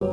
Que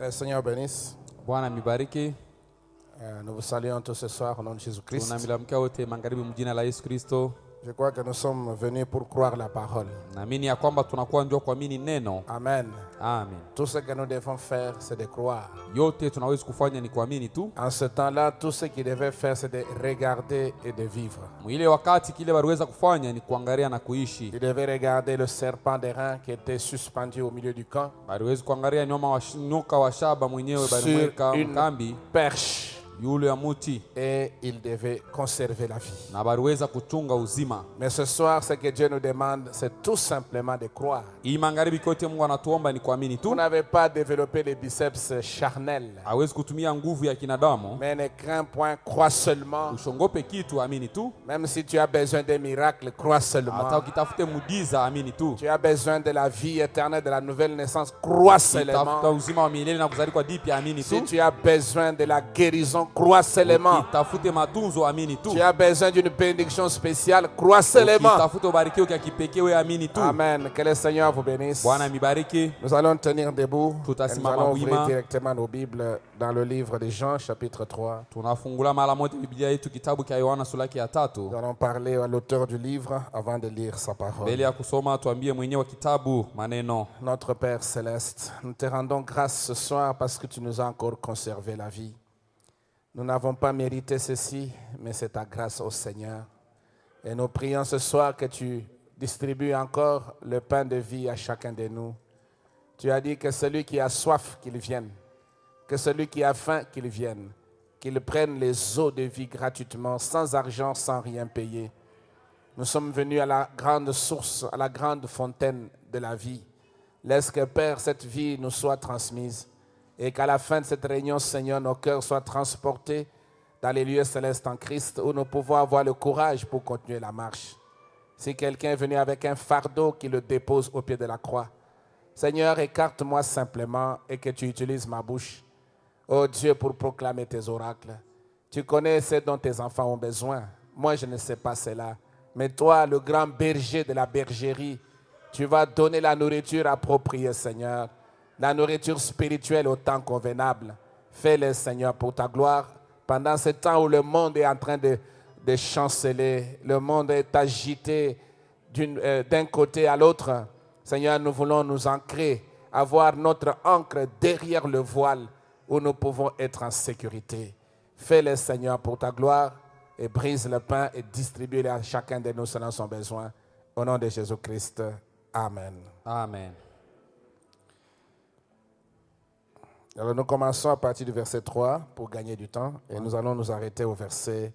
le Seigneur bénisse. Bwana mibariki. Nous vous saluons tous ce soir au nom de Jésus-Christ. Tunamlamkia wote magharibi mjina la Yesu Kristo. Je crois que nous sommes venus pour croire la parole. Naamini ya kwamba tunakuwa ndio kuamini neno. Amen. Amen. Tout ce que nous devons faire, c'est de croire. Yote tunaweza kufanya ni kuamini tu. En ce temps-là, tout ce qu'ils devaient faire, c'est de regarder et de vivre. Mwile wakati kile waliweza kufanya ni kuangalia na kuishi. Ils devaient regarder le serpent d'airain qui était suspendu au milieu du camp. Waliweza kuangalia nyoka wa shaba mwenyewe balimweka mkambi. Perche. Yule ya muti. Et il devait conserver la vie. Na baliweza kuchunga uzima. Mais ce soir, ce que Dieu nous demande, c'est tout simplement de croire. Hii magharibi kote Mungu anatuomba ni kuamini tu. Vous n'avez pas développé les biceps charnels. Hawezi kutumia nguvu ya kinadamu. Mais ne crains point, crois seulement. Ushongope kitu, amini tu. Même si tu as besoin d'un miracle, crois seulement. Hata ukitafute muujiza, amini tu. Tu as besoin de la vie éternelle, de la nouvelle naissance, crois seulement. Utafuta uzima wa milele na kuzaliwa dipya, amini tu. Si tu as besoin de la guérison, crois seulement. Utafute matunzo, amini tu. Tu as besoin d'une bénédiction spéciale, crois seulement. Utafute ubarikiwe kwa kipekee, wewe amini tu. Amen. Que le Seigneur vous bénisse. Bwana mibariki. Nous allons tenir debout. Et nous Tutasimama allons ouvrir wima. directement nos Bibles dans le livre de Jean, chapitre 3. Tunafungula mara moja Biblia yetu kitabu cha Yohana sura ya 3. Nous allons parler à l'auteur du livre avant de lire sa parole. Mbele ya kusoma tuambie mwenyewe kitabu maneno. Notre Père Céleste, nous te rendons grâce ce soir parce que tu nous as encore conservé la vie. Nous n'avons pas mérité ceci, mais c'est ta grâce au Seigneur. Et nous prions ce soir que tu distribues encore le pain de vie à chacun de nous. Tu as dit que celui qui a soif, qu'il vienne. Que celui qui a faim, qu'il vienne. Qu'il prenne les eaux de vie gratuitement, sans argent, sans rien payer. Nous sommes venus à la grande source, à la grande fontaine de la vie. Laisse que, Père, cette vie nous soit transmise et qu'à la fin de cette réunion, Seigneur, nos cœurs soient transportés dans les lieux célestes en Christ où nous pouvons avoir le courage pour continuer la marche. Si quelqu'un est venu avec un fardeau, qu'il le dépose au pied de la croix. Seigneur, écarte-moi simplement et que tu utilises ma bouche, oh Dieu, pour proclamer tes oracles. Tu connais ce dont tes enfants ont besoin. Moi, je ne sais pas cela. Mais toi, le grand berger de la bergerie, tu vas donner la nourriture appropriée, Seigneur. La nourriture spirituelle au temps convenable. Fais-le, Seigneur, pour ta gloire. Pendant ce temps où le monde est en train de chanceler, le monde est agité d'un côté à l'autre. Seigneur, nous voulons nous ancrer, avoir notre ancre derrière le voile où nous pouvons être en sécurité. Fais-le, Seigneur, pour ta gloire et brise le pain et distribue-le à chacun de nous selon son besoin. Au nom de Jésus-Christ. Amen. Amen. Alors nous commençons à partir du verset 3 pour gagner du temps et nous allons nous arrêter au verset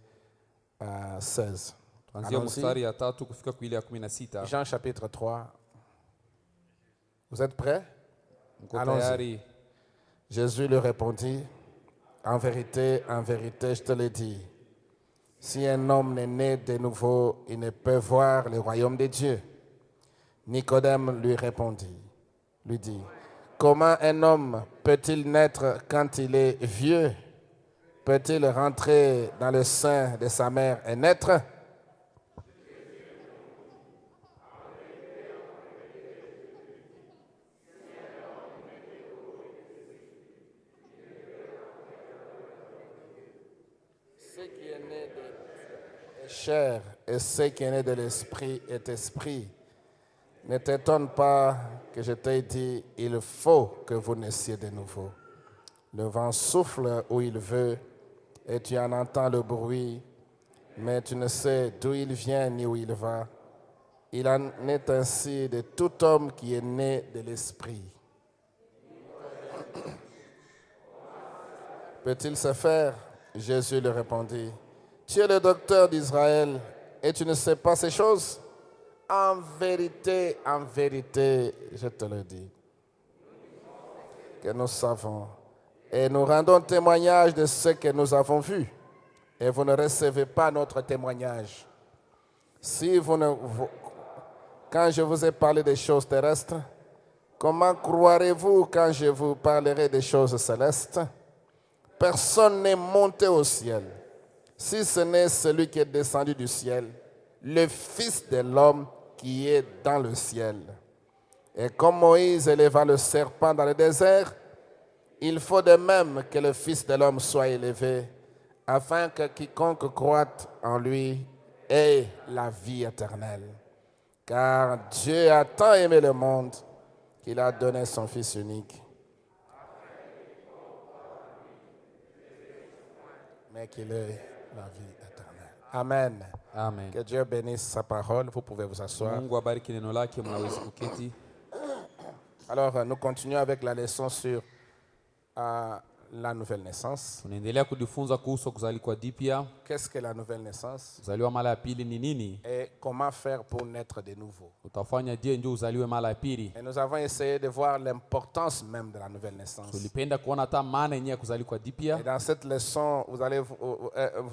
16. Tuanzia mstari ya 3 kufika kwa ile ya 16. Jean chapitre 3. Vous êtes prêts? Mko tayari? Jésus lui répondit, en vérité, je te le dis, si un homme n'est né de nouveau, il ne peut voir le royaume de Dieu. Nicodème lui répondit, lui dit, comment un homme peut-il naître quand il est vieux? Peut-il rentrer dans le sein de sa mère et naître? Ce qui est né de chair et ce qui est né de l'esprit est esprit. Ne t'étonne pas que je t'ai dit, il faut que vous naissiez de nouveau. Le vent souffle où il veut et tu en entends le bruit, mais tu ne sais d'où il vient ni où il va. Il en est ainsi de tout homme qui est né de l'Esprit. Peut-il se faire? Jésus lui répondit, tu es le docteur d'Israël et tu ne sais pas ces choses? En vérité, je te le dis, que nous savons et nous rendons témoignage de ce que nous avons vu, et vous ne recevez pas notre témoignage. Quand je vous ai parlé des choses terrestres, comment croirez-vous quand je vous parlerai des choses célestes? Personne n'est monté au ciel, si ce n'est celui qui est descendu du ciel, le Fils de l'homme qui est dans le ciel. Et comme Moïse éleva le serpent dans le désert, il faut de même que le Fils de l'homme soit élevé, afin que quiconque croit en lui ait la vie éternelle. Car Dieu a tant aimé le monde qu'il a donné son Fils unique, mais qu'il ait la vie éternelle. Amen. Amen. Que Dieu bénisse sa parole. Vous pouvez vous asseoir. Mungu abariki neno lake, mnaweza kuketi. Alors, nous continuons avec la leçon sur la nouvelle naissance. Tunaendelea kujifunza kuhusu kuzaliwa jipya. Qu'est-ce que la nouvelle naissance? Kuzaliwa mara ya pili ni nini? Et comment faire pour naître de nouveau? Utafanya je ndio uzaliwe mara ya pili? Et nous avons essayé de voir l'importance même de la nouvelle naissance. Tulipenda kuona hata maana yenyewe ya kuzaliwa jipya. Et dans cette leçon, vous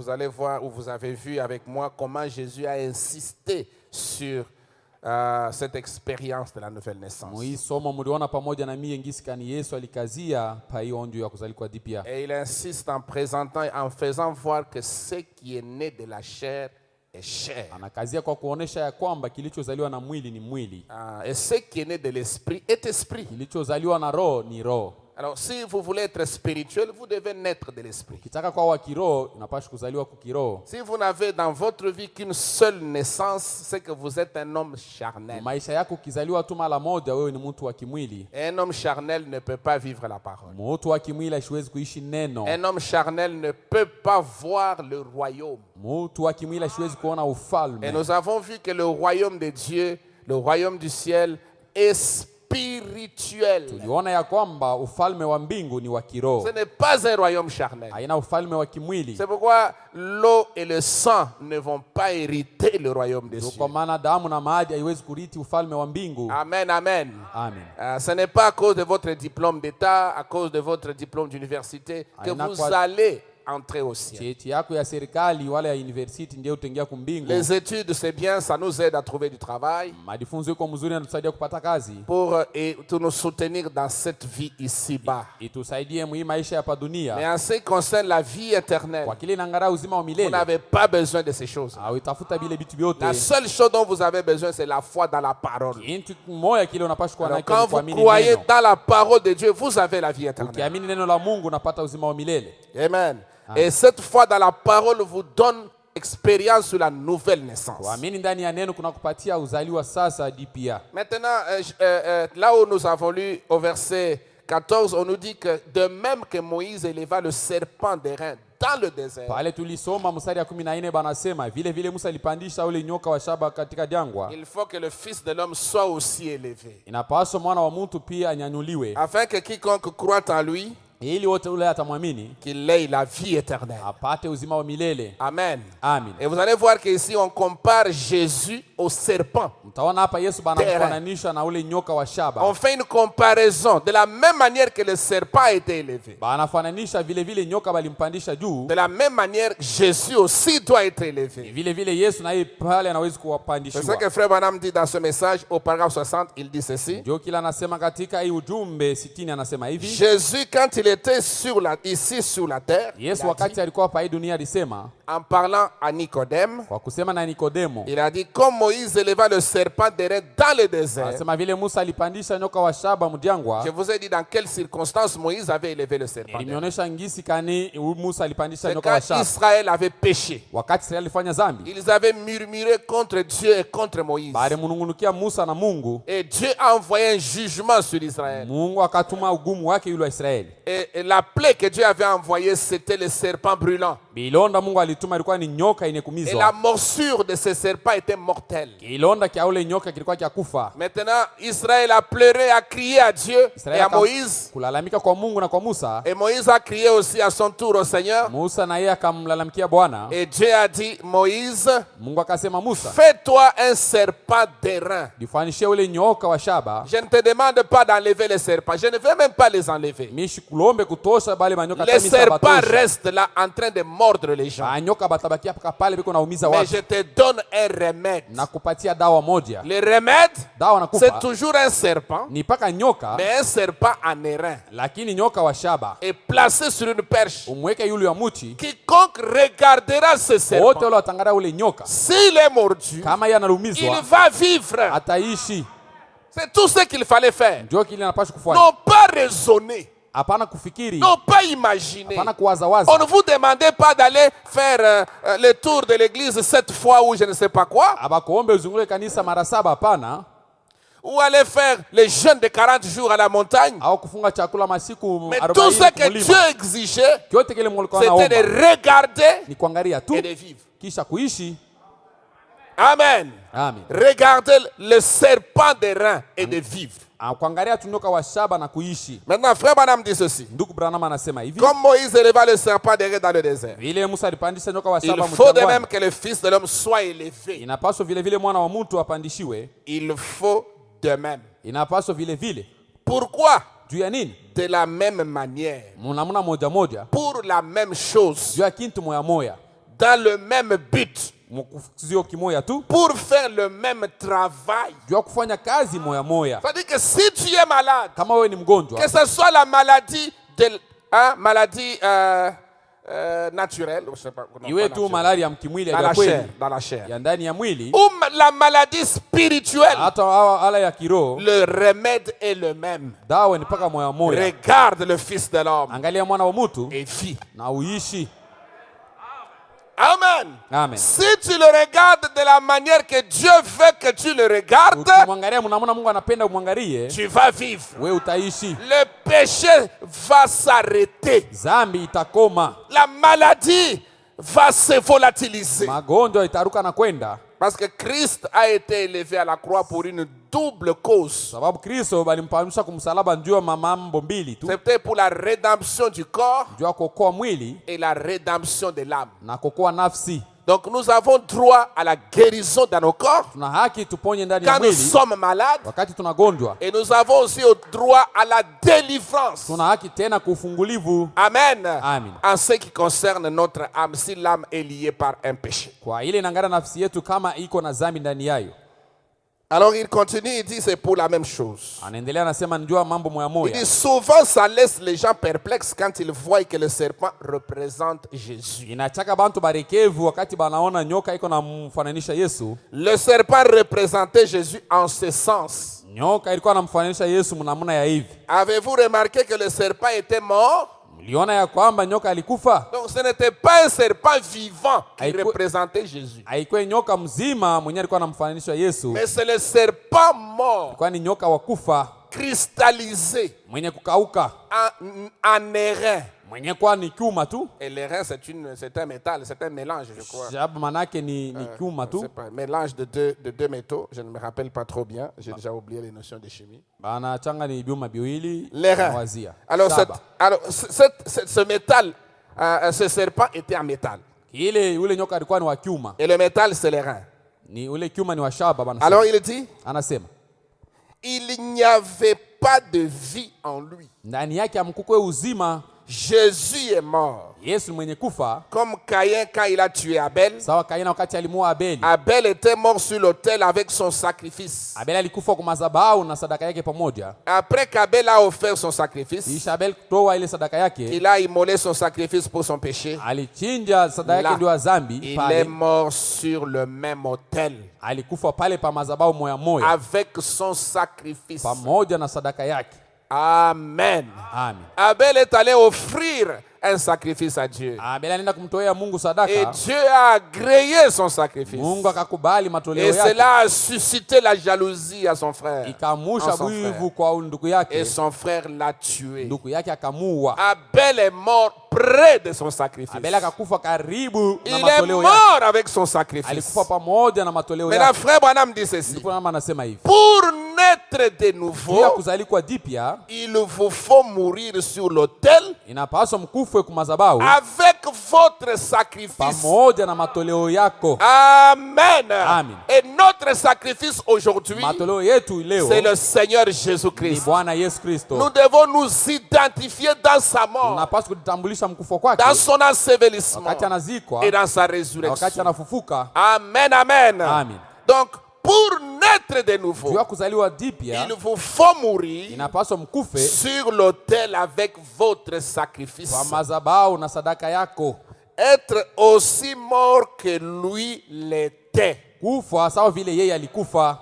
allez voir, ou vous avez vu avec moi comment Jésus a insisté sur cette expérience de la nouvelle naissance. Hii somo mliona pamoja na mimi ngisi kani Yesu alikazia pa hiyo ndio ya kuzaliwa jipya. Et il insiste en présentant, en faisant voir que ce qui est né de la chair est chair. Anakazia kwa kuonesha ya kwamba kilichozaliwa na mwili ni mwili. Et ce qui est né de l'esprit est esprit. Kilichozaliwa na roho ni roho. Alors, si vous voulez être spirituel, vous devez naître de l'esprit. Ukitaka kwa wa kiroho, unapaswa kuzaliwa kwa kiroho. Si vous n'avez dans votre vie qu'une seule naissance, c'est que vous êtes un homme charnel. Maisha yako ukizaliwa tu mara moja, wewe ni mtu wa kimwili. Un homme charnel ne peut pas vivre la parole. Mtu wa kimwili hasiwezi kuishi neno. Un homme charnel ne peut pas voir le royaume. Mtu wa kimwili hasiwezi kuona ufalme. Et nous avons vu que le royaume de Dieu, le royaume du ciel, est spirituel. Tuliona ya kwamba ufalme wa mbingu ni wa kiroho. Ce n'est pas un royaume charnel. Haina ufalme wa kimwili. C'est pourquoi l'eau et le sang ne vont pas hériter le royaume des cieux. Kwa maana damu na maji haiwezi kurithi ufalme wa mbingu. Amen, amen. Amen. Ce n'est pas à cause de votre diplôme d'État, à cause de votre diplôme d'université que vous allez entrer au ciel. Cheti yako ya serikali wala ya university ndio utaingia kumbingu. Les études, c'est bien, ça nous aide à trouver du travail. Majifunzo yako mzuri yanatusaidia kupata kazi. Pour nous soutenir dans cette vie ici-bas. Itusaidie mu maisha hapa dunia. Mais en ce qui concerne la vie éternelle, kwa kile inaangalia uzima wa milele, vous n'avez pas besoin de ces choses. Utafuta vile vitu vyote. La seule chose dont vous avez besoin, c'est la foi dans la parole. Kitu moja kile unapaswa kuwa nacho. Quand vous croyez dans la parole de Dieu, vous avez la vie éternelle. Ukiamini neno la Mungu unapata uzima wa milele. Amen. Et cette foi dans la parole vous donne expérience sur la nouvelle naissance. Maintenant, là où nous avons lu au verset 14, on nous dit que de même que Moïse éleva le serpent d'airain dans le désert, il faut que le Fils de l'homme soit aussi élevé, afin que quiconque croit en lui, qu'il ait la vie éternelle. Amen. Amen. Et vous allez voir qu'ici on compare Jésus au serpent. On fait une comparaison de la même manière que le serpent a été élevé. De la même manière, Jésus aussi doit être élevé. C'est ce que Frère Branham dit dans ce message au paragraphe 60. Il dit ceci. Jésus, quand il était ici sur la terre, en parlant à Nicodème, il a dit, comme Moïse éleva le serpent d'airain dans le désert. Je vous ai dit dans quelles circonstances Moïse avait élevé le serpent d'airain. C'est quand Israël avait péché. Ils avaient murmuré contre Dieu et contre Moïse. Et Dieu a envoyé un jugement sur Israël. Et Et la plaie que Dieu avait envoyée, c'était le serpent brûlant. Bilonda Mungu alituma ilikuwa ni nyoka yenye Et kumizwa. la morsure de ce serpent était mortelle. Kilonda kia ule nyoka kilikuwa kia kufa. Maintenant, Israël a pleuré, a crié à Dieu et à Moïse. Kulalamika kwa Mungu na kwa Musa. Et Moïse a crié aussi à son tour au Seigneur. Musa na yeye akamlalamikia Bwana. Et Dieu a dit, Moïse, Mungu akasema Musa, fais-toi un serpent d'airain. jifanishie ule nyoka wa shaba. Je ne te demande pas d'enlever les serpents. Je ne vais même pas les enlever. Mishi kulombe kutosha bale manyoka Les tamisa serpents batosha. restent là en train de mordre les gens. Manyoka batabakia paka pale biko naumiza Mais watu. je te donne un remède. Na kupatia dawa moja. Le remède, Dawa c'est nakupa toujours un serpent, ni paka nyoka, mais un serpent en airain. lakini nyoka wa shaba. Et placé sur une perche. Umweke yule wa muchi. Quiconque regardera ce Wote serpent, wale watangara ule nyoka. s'il est mordu, Kama yeye il analumizwa, va vivre. ataishi. C'est tout ce qu'il fallait faire. Ndio kile anapaswa kufanya. Non pas raisonner, Hapana kufikiri, non pas imaginer. hapana kuwazawaza. On ne vous demandait pas d'aller faire le tour de l'église 7 fois ou je ne sais pas quoi, Abakuombe uzungule kanisa mara 7, hapana. ou aller faire les jeûnes de 40 jours à la montagne. Au kufunga chakula masiku Mais tout ce 40 que kumulima. Dieu exigeait, Kyote kile Mungu alikuwa c'était de anaomba regarder ni kuangalia tu et de vivre. kisha kuishi. Amen. Amen. Regarder le serpent des reins et de vivre. Kuangalia tu nyoka wa shaba na kuishi. Maintenant, frère Branham dit ceci. Ndugu Branham anasema hivi, Comme Moïse éleva le serpent des reins dans le désert, vile Musa alipandisha nyoka wa il shaba faut de mchangani, même que le Fils de l'homme soit élevé. inapaswa vile vile mwana wa mtu apandishiwe. Il faut de même. Inapaswa vile vile. Pourquoi? Juu ya nini? De la même manière, Namna moja moja, pour la même chose, juu ya kintu moya moya, dans le même but, mukuzio kimoya tu, pour faire le même travail. juu ya kufanya kazi moya moya. C'est-à-dire que si tu es malade, Kama wewe ni mgonjwa, que ce soit la maladie maladie naturelle, je sais pas, non, iwe pas tu naturelle, malaria ya mkimwili dans ya la kweli, chair, dans la chair, ya ndani ya mwili, ou la maladie spirituelle, hata ala ya kiroho, le remède est le même. dawa ni paka moya moya. Regarde le Fils de l'homme Angalia mwana wa mtu et vis. na uishi. Amen. Amen. Si tu le regardes de la manière que Dieu veut que tu le regardes, Ukimwangalia mnamuna Mungu anapenda umwangalie, tu vas vivre. we utaishi. Le péché va s'arrêter. Zambi itakoma, La maladie va se volatiliser. magonjwa itaruka na kwenda, Parce que Christ a été élevé à la croix pour une double cause. sababu Kristo balimpamisha kumsalaba njoo mambo mbili tu, C'était pour la rédemption du corps njoo kuokoa mwili et la rédemption de l'âme. na kuokoa nafsi. Donc nous avons droit à la guérison dans nos corps Tuna haki tuponye ndani ya quand nous mwili sommes malades. wakati tunagonjwa. Et nous avons aussi droit à la délivrance. Tuna haki tena kufungulivu. Amen. Amen. En ce qui concerne notre âme, si l'âme est liée par un péché. Kwa ile inangara nafsi yetu kama iko na dhambi ndani yayo. Alors il continue, il dit c'est pour la même chose. Anaendelea anasema njoo mambo moya Il moya. dit souvent ça laisse les gens perplexes quand ils voient que le serpent représente Jésus. Inachaka bantu barekevu wakati banaona nyoka iko na mfananisha Yesu. Le serpent représentait Jésus en ce sens. Nyoka ilikuwa namfananisha Yesu mnamuna ya hivi. Avez-vous remarqué que le serpent était mort? Mliona ya kwamba nyoka alikufa? Donc ce n'était pas un serpent vivant qui Aïe, représentait Jésus. Haikuwa nyoka mzima mwenye alikuwa anamfananisha Yesu. Mais c'est le serpent mort, Kwa ni nyoka wa kufa cristallisé, mwenye kukauka, en airain. mwenye kwa ni chuma tu. Et l'airain, c'est un métal, c'est un mélange, je crois. Sababu manake ni chuma tu. C'est pas un mélange de deux métaux. Je ne me rappelle pas trop bien. J'ai déjà oublié les notions de chimie. Bana changa ni byuma biwili. L'airain. Nawazia. Alors, Saba. ce métal, ce serpent était en métal. Ile ule nyoka alikuwa ni wa chuma. Et le métal, c'est l'airain. Ni ule chuma ni wa shaba bana. Alors, il dit, Anasema il n'y avait pas de vie en lui. ndani yake amkukwe uzima. Jésus est mort. Yesu mwenye kufa Comme Caïn quand il a tué Abel. sawa Kaina wakati alimuua Abeli. Abel était mort sur l'autel avec son sacrifice. Abeli alikufa kwa madhabahu na sadaka yake pamoja. Après qu'Abel a offert son sacrifice, Kisha Abel kutoa ile sadaka yake, il a immolé son sacrifice pour son péché. alichinja sadaka Là, yake ndio ya dhambi il est pale. mort sur le même autel Alikufa pale pa madhabahu moya moya avec son sacrifice. pamoja na sadaka yake. Amen. Amen. Abel est allé offrir un sacrifice à Dieu. Abel alienda kumtolea Mungu Et sadaka. Dieu a agréé son sacrifice. Mungu akakubali matoleo Et yake. cela a suscité la jalousie à son frère. Ikamusha En son wivu frère. kwa ndugu Et yake. son frère l'a tué. Ndugu yake akamuua. Abel est mort près de son sacrifice. Abel akakufa karibu na Il est matoleo yake. mort avec son sacrifice. Alikufa pamoja na matoleo Maintenant, yake. frère Branham dit ceci. Ndipo mama anasema hivi. Pour naître de Bila nouveau, kuzalikwa jipya, il vous faut mourir sur l'autel inapaswa mkufe kumazabau avec votre sacrifice. pamoja na matoleo yako. Amen. Amen. Et notre sacrifice aujourd'hui, Matoleo yetu leo c'est le Seigneur ni Jésus-Christ. Bwana Yesu Kristo. Nous devons nous identifier dans sa mort, Tunapaswa kujitambulisha mkufa kwake, dans son ensevelissement wakati anazikwa et dans sa na wakati résurrection. anafufuka. Amen, amen. Amen. Donc, pour naître de nouveau, Juu ya kuzaliwa jipya, il vous faut mourir inapaswa mkufe sur l'autel avec votre sacrifice. kwa mazabau na sadaka yako. Être aussi mort que lui l'était. Kufa sawa vile yeye alikufa.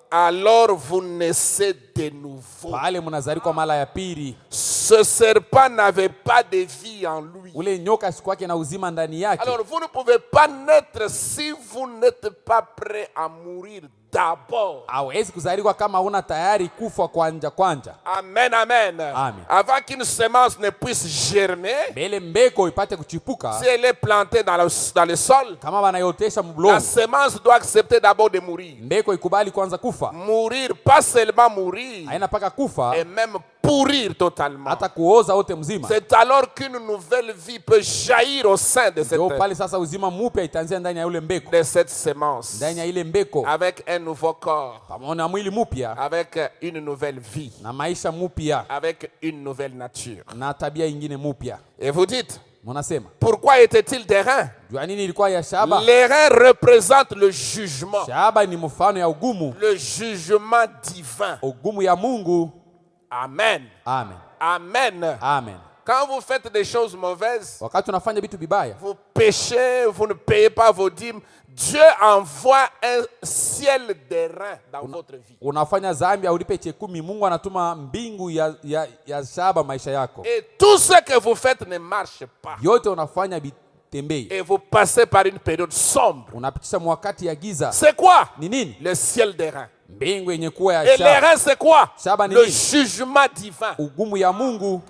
Alors vous naissez de nouveau. Pale mnazaliwa mara ya pili. Ce serpent n'avait pas de vie en lui. Ule nyoka siku yake na uzima ndani yake. Alors vous ne pouvez pas naître si vous n'êtes pas prêt à mourir d'abord. Hawezi kuzaliwa kama una tayari kufa kwanja. Amen, amen. Amen. Avant qu'une semence ne puisse germer, Mbele mbeko ipate kuchipuka, si elle est plantée dans le sol, kama wanayotesha la mbulongo, semence doit accepter d'abord de mourir. mbeko ikubali kwanza kufa. Mourir, pas seulement mourir, Haina paka kufa, et même pourrir totalement. hata kuoza wote mzima. C'est alors qu'une nouvelle vie peut jaillir au sein de Ndio pale sasa uzima mpya itaanzia ndani ya ule mbeko, cette semence, ndani ya ile mbeko, avec un nouveau corps, pamoja na mwili mpya avec une nouvelle vie, na maisha mpya avec une nouvelle nature. na tabia ingine mpya. Et vous dites, Mnasema, pourquoi était-il des reins? jua nini ilikuwa ya shaba? Les reins représentent le jugement, Shaba ni mfano ya ugumu, le jugement divin. ugumu ya Mungu. Amen. Amen. Amen. Amen. Quand vous faites des choses mauvaises, Wakati unafanya vitu vibaya, vous péchez, vous ne payez pas vos dîmes, Dieu envoie un ciel d'airain dans votre vie. unafanya zambi aulipe chekumi, Mungu anatuma mbingu ya shaba maisha yako. Et tout ce que vous faites ne marche pas. Yote unafanya bitembei. Et vous passez par une période sombre. Unapitisha mwakati ya giza. C'est quoi? Ni nini? Le ciel d'airain. Mbingu yenye kuwa ya Et shaba. l'airain, c'est quoi? Shaba ni Le nini? jugement divin. Ugumu ya Mungu.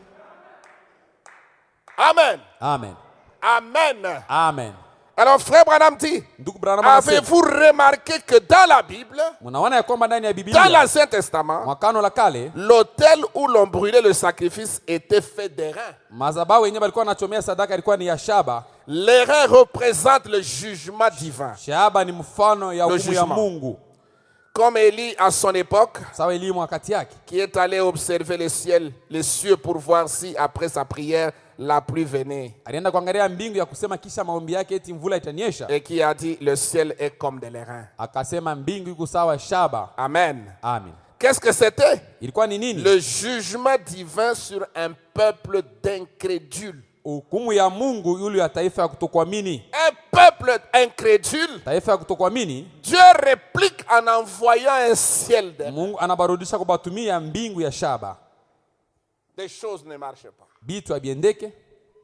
Amen. Amen. Amen. Amen. Alors, frère Branham dit, Ndugu Branham anasema, avez-vous remarqué que dans la Bible, mnaona ya kwamba ndani ya dans Biblia, l'Ancien Testament, mwakano la kale, l'autel où l'on brûlait le sacrifice était fait d'airain. mazabau yenyewe walikuwa wanachomea sadaka ilikuwa ni ya shaba. L'airain représente le jugement divin. Shaba ni mfano ya ugumu ya jugement. Mungu. Comme Élie à son époque, Sawa elimu wakati yake, qui est allé observer le ciel, les cieux, pour voir si après sa prière, la pluie venait. alienda kuangalia mbingu ya kusema kisha maombi yake eti mvula itanyesha. Et qui a dit, le ciel est comme de l'airain. Akasema mbingu iko sawa shaba. Amen. Amen. Qu'est-ce que c'était? Ilikuwa ni nini? Le jugement divin sur un peuple d'incrédules. Hukumu ya Mungu yule ya taifa ya kutokuamini. Un peuple incrédule, Taifa ya kutokuamini, Dieu réplique en envoyant un ciel d'airain. Mungu anabarudisha kubatumia mbingu ya shaba. Des choses ne marchent pas. Bitu abiendeke,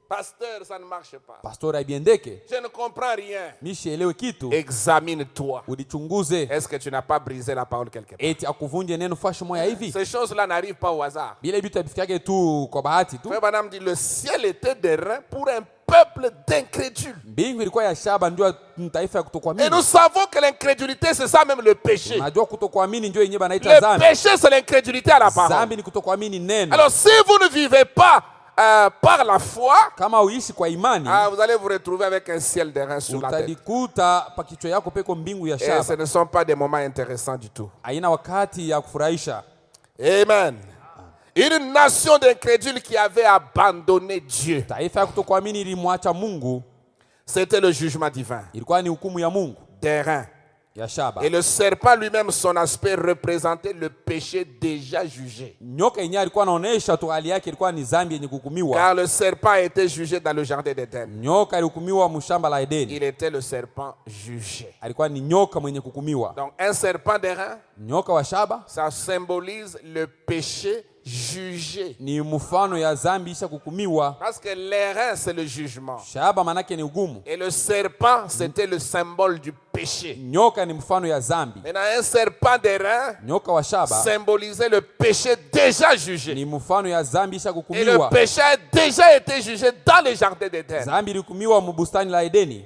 Pasteur, ça ne marche pas. pastor abiendeke. Je ne comprends rien. Mishielewe kitu, Examine-toi. udichunguze. Est-ce que tu n'as pas brisé la parole quelque part? Eti akuvunje neno fashi moya hivi. Ces choses-là n'arrivent pas au hasard. Bila bitu abifikake tu kwa bahati tu. Frère Branham dit, le ciel était d'airain pour un peuple d'incrédules. Mbingu ilikuwa ya shaba ndio taifa ya Et kutokuamini. nous savons que l'incrédulité, c'est ça même le péché. Najua kutokuamini ndio yenyewe banaita Le zambi. péché, c'est l'incrédulité à la parole. Zambi ni kutokuamini neno. Alors, si vous ne vivez pas par la foi, Kama uishi kwa imani, vous allez vous retrouver avec un ciel d'airain sur la tête. utajikuta pa kichwa yako peko mbingu ya Et ce shaba. ne sont pas des moments intéressants du tout. Haina wakati ya kufurahisha. Amen. Une nation d'incrédules qui avait abandonné Dieu. Taifa ya kutokuamini ilimwacha Mungu, C'était le jugement divin. ilikuwa ni hukumu ya Mungu D'airain. ya shaba. Et le serpent lui-même, son aspect représentait le péché déjà jugé. Nyoka yenyewe alikuwa anaonesha tu hali yake ilikuwa ni zambi yenye kuhukumiwa. Car le serpent a été jugé dans le jardin d'Éden. Nyoka alihukumiwa mshamba la Edeni. Il était le serpent jugé. Alikuwa ni nyoka mwenye kuhukumiwa. Donc un serpent d'airain, Nyoka wa shaba ça symbolise le péché jugé. Ni mfano ya zambi isha kukumiwa. Parce que l'airain, c'est le jugement. Shaba manake ni ugumu. Et le serpent, c'était le symbole du péché. Nyoka ni mfano ya zambi. Maintenant, un serpent d'airain Nyoka wa shaba symbolisait le péché déjà jugé. ni mfano ya zambi isha Et le kukumiwa. péché a déjà été jugé dans le jardin d'Éden. Zambi ilikumiwa mbustani la Edeni.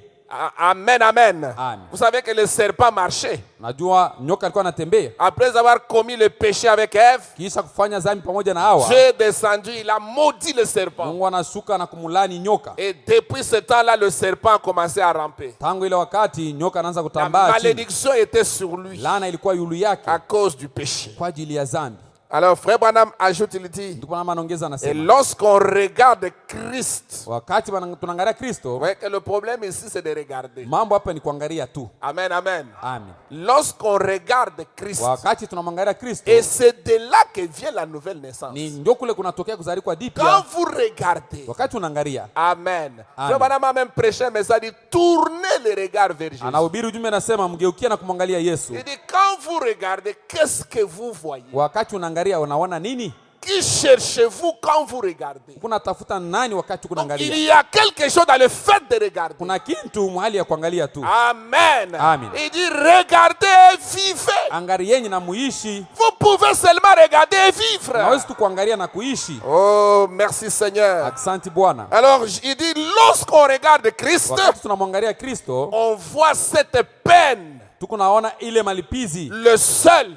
Amen, amen. Amen. Vous savez que le serpent marchait. Najua nyoka alikuwa anatembea. Après avoir commis le péché avec Ève, Kisha kufanya zambi pamoja na Hawa, Dieu est descendu, il a maudit le serpent. Mungu anashuka na kumulani nyoka. Et depuis ce temps-là, le serpent a commencé à ramper. Tangu ile wakati nyoka anaanza La kutambaa chini. malédiction était sur lui Laana ilikuwa yulu yake à cause du péché. kwa ajili ya zambi. Alors, frère Branham ajoute, il dit, Ndipo na anaongeza et anasema, lorsqu'on regarde Christ, wakati tunaangalia vous Kristo, voyez que le problème ici, c'est de regarder. mambo hapa ni kuangalia tu. Amen, amen. Amen. Lorsqu'on regarde Christ, Wakati tunamwangalia Kristo, et c'est de là que vient la nouvelle naissance. ni ndio kule kunatokea kuzaliwa Quand dipya. vous regardez, Wakati unaangalia, amen. Amen. Frère Branham a même prêché un message, il dit, tournez le regard vers Jésus. anahubiri ujumbe anasema mgeukia na kumwangalia Yesu. Il dit, quand vous regardez, qu'est-ce que vous voyez? Wakati unaangalia unaona nini? Qui cherchez-vous quand vous regardez? Kuna tafuta nani wakati Donc, kunaangalia? il y a quelque chose dans le fait de regarder. Kuna kitu mahali ya kuangalia tu. Amen. Amen. Il dit, regardez et vivez. Angalieni na muishi. Vous pouvez seulement regarder et vivre. Nawezi tu kuangalia na kuishi. Oh, merci Seigneur. Asante Bwana. Alors, il dit, lorsqu'on regarde Christ, Wakati tunamwangalia Kristo, on voit cette peine. tuko naona ile malipizi Le seul.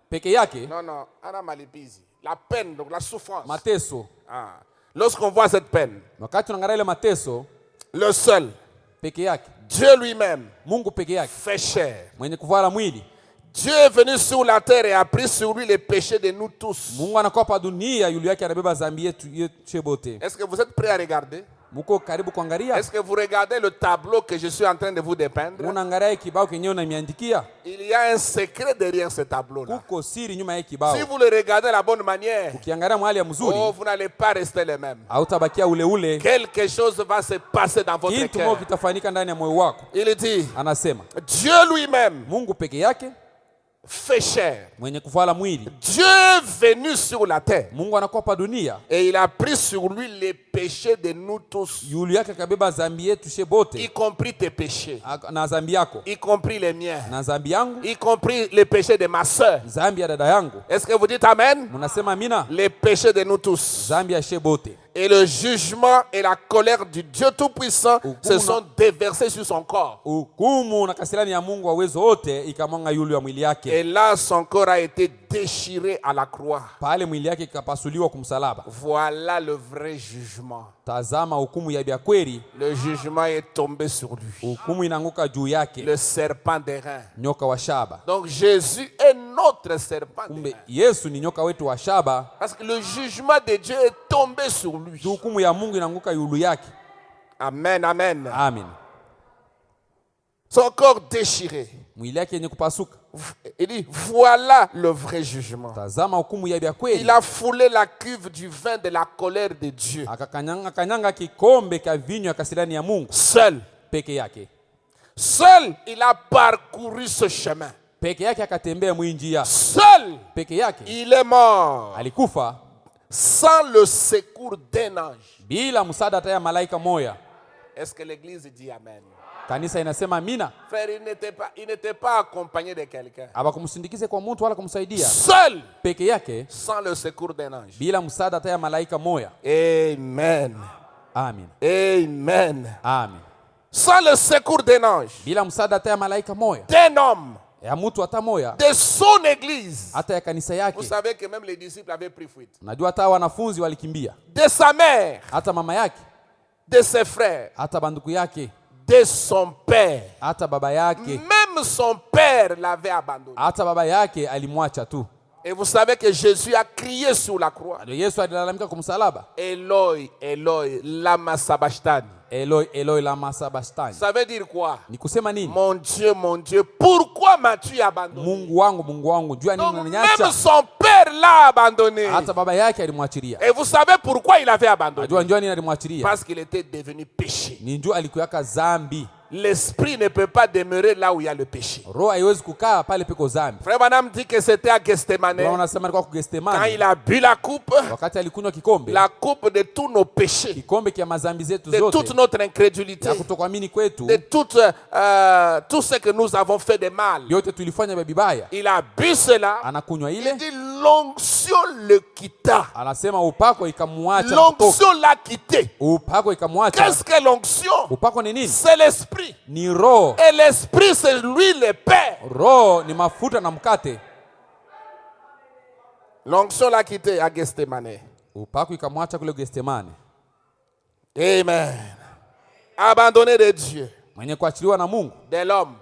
peke yake, Non, non, Anna Malipizi. La peine, donc la souffrance. mateso. Ah. Lorsqu'on voit cette peine, Wakati tunaangalia ile mateso le seul, peke yake, Dieu lui-même, Mungu peke yake fait chair. mwenye kuvala mwili. Dieu est venu sur la terre et a pris sur lui les péchés de nous tous. Mungu anakuwa pa dunia, yule yake anabeba dhambi yetu bote. Est-ce que vous êtes prêts à regarder? Muko karibu kuangalia? Est-ce que vous regardez le tableau que je suis en train de vous dépeindre? Unaangalia kibao kenyewe unamiandikia? Il y a un secret derrière ce tableau-là. Kuko siri nyuma ya kibao. Si vous le regardez de la bonne manière, Ukiangalia mahali ya mzuri, oh, vous n'allez pas rester les mêmes. hautabakia ule ule. Quelque chose va se passer dans votre Kitu moja cœur. kitafanyika ndani ya moyo wako. Il dit, Anasema Dieu lui-même Mungu peke yake fait chair. mwenye kuvala mwili. Dieu est venu sur la terre Mungu anakuwa pa dunia, et il a pris sur lui les péchés de nous tous, yule yake akabeba dhambi yetu she bote, y compris tes péchés, na dhambi yako y compris les miens, na dhambi yangu, y compris les péchés de ma sœur. dhambi ya dada yangu. Est-ce que vous dites Amen? Mnasema amina? Les péchés de nous tous. Dhambi ya she bote. Et le jugement et la colère du Dieu Tout-Puissant se sont déversés sur son corps. Hukumu na kasirani ya Mungu wa uwezo wote ikamwanga yule wa mwili yake. Et là, son corps a été déchiré à la croix. Pale mwili yake ikapasuliwa kumsalaba. Voilà le vrai jugement. Tazama hukumu ya bya kweli. Le jugement est tombé sur lui. Hukumu inaanguka juu yake. Le serpent d'airain. Nyoka wa shaba. Donc Jésus est notre serpent Kumbe d'airain. Yesu ni nyoka wetu wa shaba. Parce que le jugement de Dieu est tombé sur lui. Hukumu ya Mungu inaanguka yulu yake. Amen, amen. Amen. Son corps déchiré. Mwili yake yenye kupasuka. Il dit, voilà le vrai jugement. Tazama hukumu ya bya kweli. Il a foulé la cuve du vin de la colère de Dieu. Akakanyanga kikombe ka vinyo ya kasirani ya Mungu. Seul. Peke yake. Seul, il a parcouru ce chemin. Peke yake akatembea mwinjia. Seul, Peke yake il est mort. alikufa Sans le secours d'un ange. bila msaada hata ya malaika moya. Est-ce que l'église dit Amen? Kanisa inasema amina. Frère, il n'était pas accompagné de quelqu'un. Abakumsindikize kwa mtu wala kumsaidia. Seul, Peke yake sans le secours d'un ange. bila msaada hata ya malaika moya. Amen. Amen. Amen. Amen. Sans le secours d'un ange. Bila msaada hata ya malaika moya. D'un homme. Ya mtu hata moya. De son église. Hata ya kanisa Vous yake. savez que même les disciples avaient pris fuite. Najua hata wanafunzi walikimbia. De sa mère. Hata mama yake. De ses frères. Hata banduku yake. De son père. Hata baba yake. Même son père l'avait abandonné. Hata baba yake alimwacha tu. Et vous savez que Jésus a crié sur la croix. Ndio Yesu alilalamika kumsalaba. Eloi, Eloi, lama sabachthani. Eloi, Eloi lama sabachthani. Ça veut dire quoi? Ni kusema nini? Mon Dieu, pourquoi m'as-tu abandonné? Mungu wangu, jua nini Donc unaniacha? même son père l'a abandonné. Hata baba yake alimwachilia. Et vous savez pourquoi il avait abandonné? Najua njua nini alimwachilia? Parce qu'il était devenu péché. Ni njua alikuwaka zambi. l'esprit ne peut pas demeurer là où il y a le péché. Roho haiwezi kukaa pale peko dhambi. Frère Branham dit que c'était à Gethsemane. Wanasema alikuwa ku Quand Gethsemane. il a bu la coupe kikombe. La coupe de tous nos péchés. Kikombe kia mazambi zetu de zote. toute notre incrédulité. Ya kutokuamini kwetu. De tout ce que nous avons fait de mal. Yote tulifanya vibaya. Il a bu cela. Anakunywa ile. Il dit l'onction le quitta. Anasema upako ikamuacha. L'onction l'a quitté. Upako ikamuacha. Qu'est-ce que l'onction? Upako ni nini? C'est l'esprit. Ni roho. Et l'esprit c'est lui le Père. Roho ni mafuta na mkate. L'onction l'a quitté à Gethsemane. Upako ikamwacha kule Gethsemane. Amen. Abandonné de Dieu. Mwenye kuachiliwa na Mungu. De l'homme.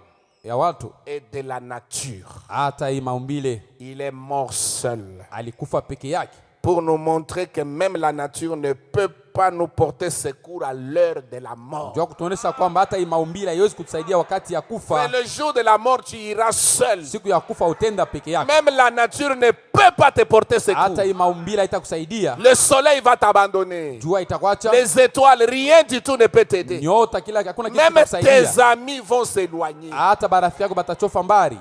Ya watu. Et de la nature. Hata hii maumbile. Il est mort seul. Alikufa peke yake. Pour nous montrer que même la nature ne peut pas nous porter secours à l'heure de la mort. Ndio kutuonesha kwamba hata hii maumbile haiwezi kutusaidia wakati ya kufa. Mais le jour de la mort tu iras seul. Siku ya kufa utenda peke yake. Même la nature ne peut pas te porter secours. Hata hii maumbile haitakusaidia. Le soleil va t'abandonner. Jua itakuacha. Les étoiles, rien du tout ne peut t'aider. Nyota kila hakuna kitu Même kitakusaidia. tes amis vont s'éloigner. Hata barafiki yako batachofa mbali.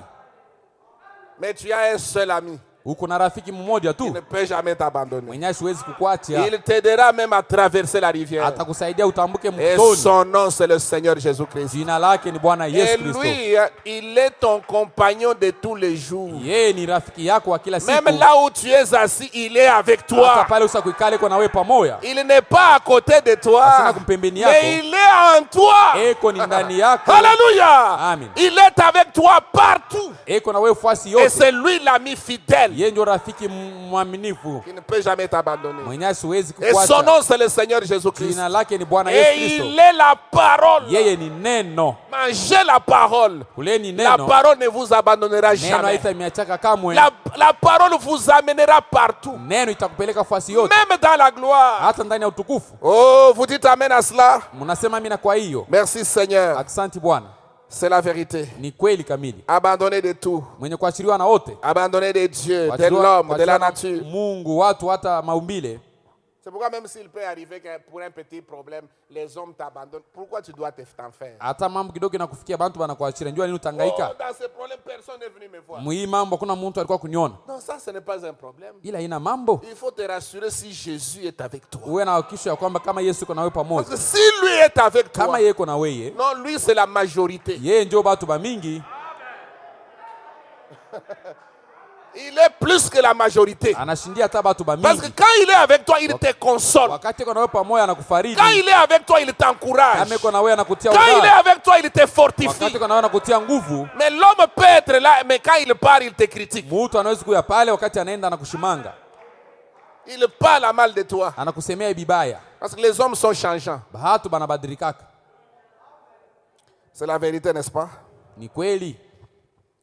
Mais tu as un seul ami. Uko na rafiki mmoja tu. Il ne peut jamais t'abandonner. Mwenye hasiwezi kukuacha. Il t'aidera même à traverser la rivière. Atakusaidia utambuke Et mtoni. son nom c'est le Seigneur Jésus-Christ. Jina lake ni Bwana Yesu Et Kristo. lui, il est ton compagnon de tous les jours. Yeye ni rafiki yako wa kila siku. Même là où tu es assis, il est avec Hata toi. pale usakuikale kwa nawe pamoja. Il n'est pas à côté de toi, Asina kumpembeni yako. mais il est en toi. Eko ni ndani yako. Alléluia. Amen. Il est avec toi partout. Eko na wewe fuasi Et yote. c'est lui l'ami fidèle Yeye ndio rafiki mwaminifu. qui ne peut jamais t'abandonner. Mwenye hasiwezi Et son kukuacha. nom c'est le Seigneur Jésus-Christ. Jina lake ni Bwana Yesu Et Kristo. il est la parole. Yeye ni neno. Mangez la parole. Kuleni La neno. parole ne vous abandonnera Neno jamais. haitamiachaka kamwe. La parole vous amènera partout. Neno itakupeleka fuasi yote. Même dans la gloire. Hata ndani ya utukufu. Oh, vous dites amen à cela? Mnasema amina kwa hiyo. Merci Seigneur. Asante Bwana. C'est la vérité. Ni kweli kamili. Abandonné de tout. Mwenye kuachiliwa na wote. Abandonné de Dieu, de l'homme, de la nature. Mungu, watu hata maumbile. C'est pourquoi même s'il peut arriver que pour un petit problème, les hommes t'abandonnent. Pourquoi tu dois t'en faire? Hata mambo kidogo inakufikia bantu banakuachia. Njua nini utangaika? Oh, dans ce problème, personne n'est venu me voir. Mwi mambo kuna mtu alikuwa kuniona. Non, ça ce n'est pas un problème. Ila ina mambo. Il faut te rassurer si Jésus est avec toi. Uwe na hakikisho ya kwamba kama Yesu yuko na wewe Parce pamoja. que si lui est avec toi, Kama yeye yuko na wewe, non, lui c'est la majorité. yeye ndio batu ba mingi. Il est plus que la majorité. Anashindia hata batu ba Parce que mingi. quand il est avec toi, il te console. Wakati yuko na wewe pamoja anakufariji. Quand il est avec toi, il t'encourage. Kama yuko na wewe anakutia Quand il est udhara. avec toi, il te Wakati fortifie. yuko na wewe anakutia nguvu. Mais l'homme peut être là, mais quand il part, il te critique. Mtu anaweza kuya pale wakati anaenda anakushimanga. Il parle à mal de toi. Anakusemea bibaya. Parce que les hommes sont changeants. Bahatu banabadilika. C'est la vérité, n'est-ce pas? Ni kweli.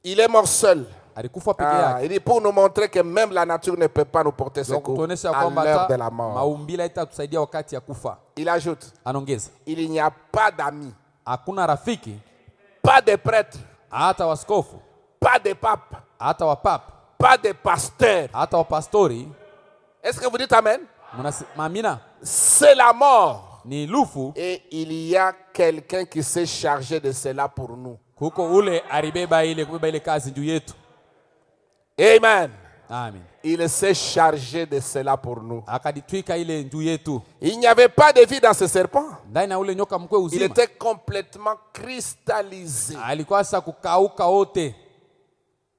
Il est mort seul. Alikufa peke yake. Il dit pour nous montrer que même la nature ne peut pas nous porter secours Kutuonesha à kwamba l'heure de hata la mort. maumbile haitatusaidia wakati ya kufa. Il ajoute, Anaongeza. il n'y a pas d'amis, Hakuna rafiki, pas de prêtres, hata waskofu, pas de papes, hata wapapa, pas de pasteurs. hata wapastori. Est-ce que vous dites amen? Mamina. C'est la mort. Ni lufu. Et il y a quelqu'un qui s'est chargé de cela pour nous. Kuko ule alibeba ile kazi juu yetu. Amen. Amen. Il s'est chargé de cela pour nous. Akaditwika ile juu yetu. Il n'y avait pas de vie dans ce serpent. Ndani ya ule nyoka mkwe Il uzima. était complètement cristallisé. Alikuwa sasa kukauka wote.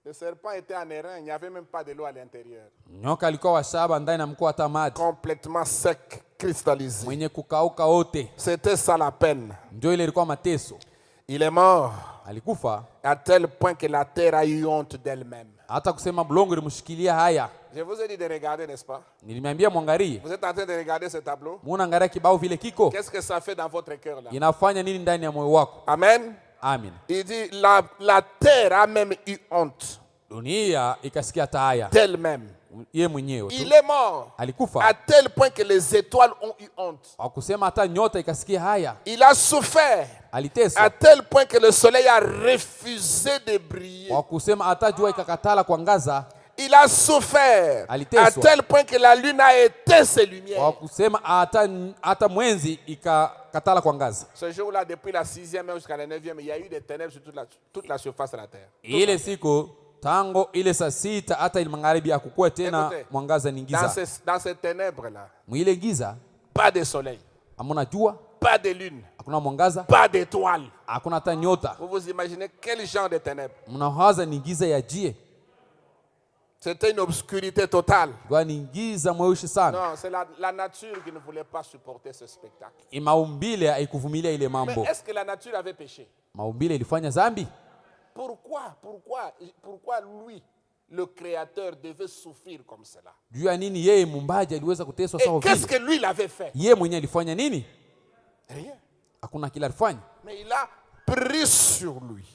Le serpent était en airain, il n'y avait même pas de l'eau à l'intérieur. Nyoka alikuwa washaba ndani na mkuu hata maji. Complètement sec, cristallisé. Mwenye kukauka wote. C'était ça la peine. Ndio ile ilikuwa mateso. Il est mort Alikufa à tel point que la terre a eu honte d'elle-même. hata kusema blongo ilimshikilia haya. Je vous ai dit de regarder, n'est-ce pas? Nilimwambia mwangalie. Vous êtes en train de regarder ce tableau? Munaangalia kibao vile kiko. Qu'est-ce que ça fait dans votre cœur là? Inafanya nini ndani ya moyo wako? Amen. Amen. Il dit la terre a même eu honte Dunia ikasikia haya d'elle-même. yeye mwenyewe tu. Il est mort Alikufa. à tel point que les étoiles ont eu honte. Hakusema hata nyota ikasikia haya. Il a souffert Aliteswa. à tel point que le soleil a refusé de briller. Hakusema hata jua ikakatala kuangaza. Il a souffert à tel point que la lune a éteint ses lumières. Ce jour-là, depuis la 6e jusqu'à la 9e, il y a eu des ténèbres sur toute la surface de la terre. Tango ile saa sita hata ile magharibi hakukuwa tena mwangaza ni giza. Dans ces ténèbres là, mwile giza, pas de soleil, hamuna jua, pas de lune, hakuna mwangaza, pas d'étoiles, hakuna hata nyota. Vous vous imaginez quel genre de ténèbres? Mnawaza ni giza ya jie. C'était une obscurité totale. Kwa ni giza mweusi sana. Non, c'est la nature qui ne voulait pas supporter ce spectacle. Maumbile haikuvumilia ile mambo. Mais est-ce que la nature avait péché? Maumbile ilifanya dhambi? Pourquoi lui, le créateur, devait souffrir comme cela? Jua nini yeye mumbaji aliweza kuteswa sawa vile? Qu'est-ce que lui l'avait fait? Yeye mwenyewe alifanya nini? Rien. Hakuna kila alifanya. Mais il a pris sur lui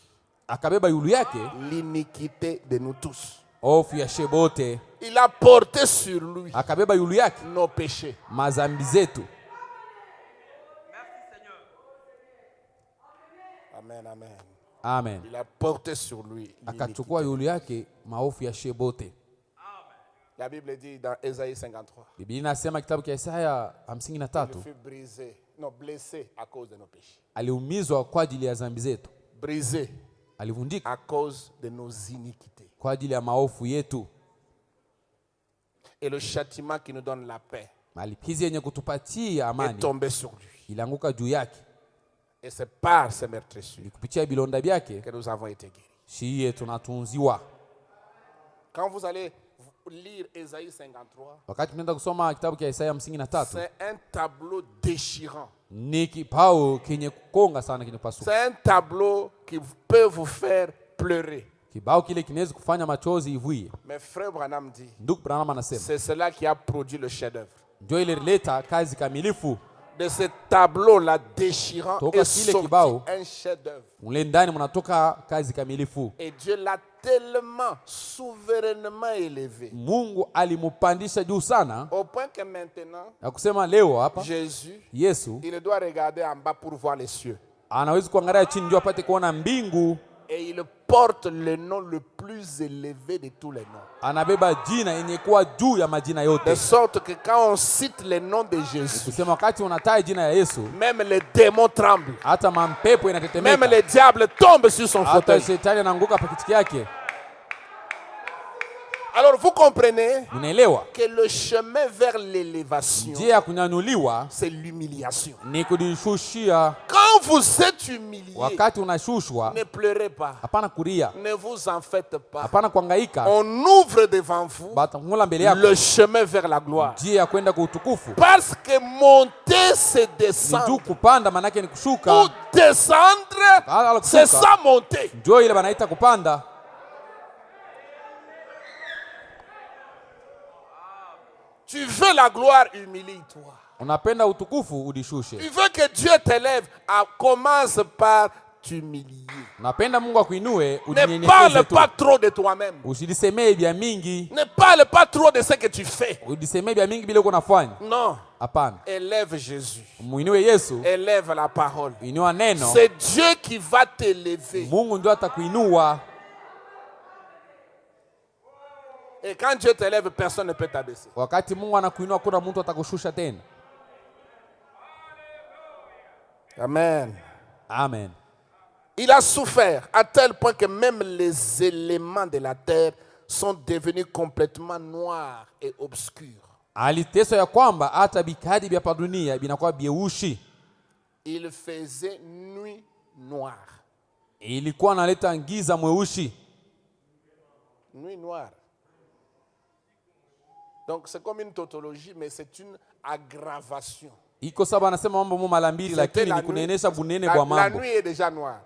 akabeba yulu yake l'iniquité de nous tous. Ofu ya shebote. Il a porté sur lui akabeba yulu yake nos péchés. Mazambi zetu. Merci Seigneur. Amen, amen. Amen. Il a porté sur lui akachukua yulu yake maofu ya shebote. La Bible dit dans Ésaïe 53. Biblia inasema kitabu cha Isaya 53. Il fut brisé, non blessé à cause de nos péchés. Aliumizwa kwa ajili ya dhambi zetu. Brisé. Alivundika à cause de nos iniquités. Kwa ajili ya maofu yetu. Et le châtiment qui nous donne la paix malipizi yenye kutupatia amani est tombé sur lui. Ilianguka juu yake. Et c'est par ses meurtrissures kupitia bilonda byake que nous avons été guéris. Shiye tunatunziwa. Quand vous allez lire Ésaïe 53, wakati tunaenda kusoma kitabu cha Isaya 53, c'est un tableau déchirant. Ni kipao kenye kukonga sana kinapasuka. C'est un tableau qui peut vous faire pleurer. Kibao kile kinaweza kufanya machozi ivuie. Mais frère Branham dit, Ndugu Branham anasema, c'est cela qui a produit le chef-d'œuvre. Ndio ile leta kazi kamilifu. De ce tableau-là déchirant est sorti un chef-d'œuvre. Mule ndani mnatoka kazi kamilifu. Et Dieu l'a tellement souverainement élevé. Mungu alimupandisha juu sana. Au point que maintenant, na kusema leo hapa Jésus, Yesu, il doit regarder en bas pour voir les cieux. Anaweza kuangalia chini ndio apate kuona mbingu. Et il porte le nom le plus élevé de tous les noms. Anabeba jina yenye kuwa juu ya majina yote. De sorte que quand on cite le nom de Jésus, kusema wakati unataja jina ya Yesu, même les démons tremblent. Hata mampepo inatetemeka. Même les diables tombent sur son fauteuil. Hata shetani anaanguka pa kiti yake. Alors vous comprenez Unaelewa que le chemin vers l'élévation, njia kunyanyuliwa, c'est l'humiliation. Ni kujishushia. Quand vous êtes humilié, wakati unashushwa, ne pleurez pas. Hapana kulia. Ne vous en faites pas. Hapana kuhangaika. On ouvre devant vous le chemin vers la gloire. Njia kwenda kwa utukufu. Parce que monter c'est descendre. Ni kupanda manake ni kushuka. Ou descendre c'est ça monter. Ndio ile banaita kupanda. Tu veux la gloire, humilie-toi. Unapenda utukufu, udishushe. Tu veux que Dieu t'élève, commence par t'humilier. Unapenda Mungu akuinue, udinyenyekeze. Ne parle pas trop de toi-même. Usidisemee bya mingi. Ne parle pas trop de ce que tu fais. Udisemee bya mingi bila uko nafanya. Non. Hapana. Élève Jésus. Muinue Yesu. Élève la parole. Inua neno. C'est Dieu qui va t'élever. Mungu ndio atakuinua. Et quand Dieu t'élève, personne ne peut t'abaisser. Wakati Mungu anakuinua kuna mtu atakushusha tena. Amen. Amen. Il a souffert à tel point que même les éléments de la terre sont devenus complètement noirs et obscurs. Aliteswa ya kwamba hata bikadi vya dunia binakuwa bieushi. Il faisait nuit noire. Ilikuwa naleta giza mweushi. Nuit noire. Donc c'est comme une tautologie, mais c'est une aggravation. Iko saba anasema mambo mo mara mbili lakini ni kunenesha bunene bwa mambo. La nuit est déjà noire.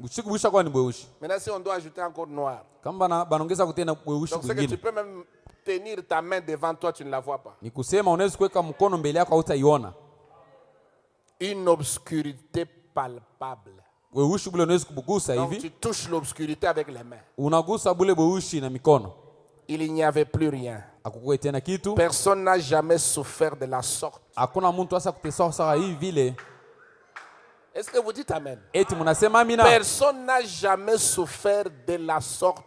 Usiku busha kwa ni bweushi. Maintenant si on doit ajouter encore noir. Kama banaongeza kutena bweushi kwingine. Donc c'est que tu peux même tenir ta main devant toi, tu ne la vois pas. Ni kusema unaweza kuweka mkono mbele yako hautaiona. Une obscurité palpable. Bweushi bule unaweza kubugusa hivi. Donc tu touches l'obscurité avec les mains. Unagusa bule bweushi na mikono. Il n'y avait plus rien. Personne n'a jamais souffert de la sorte. Est-ce que vous dites amen? Personne n'a jamais souffert de la sorte.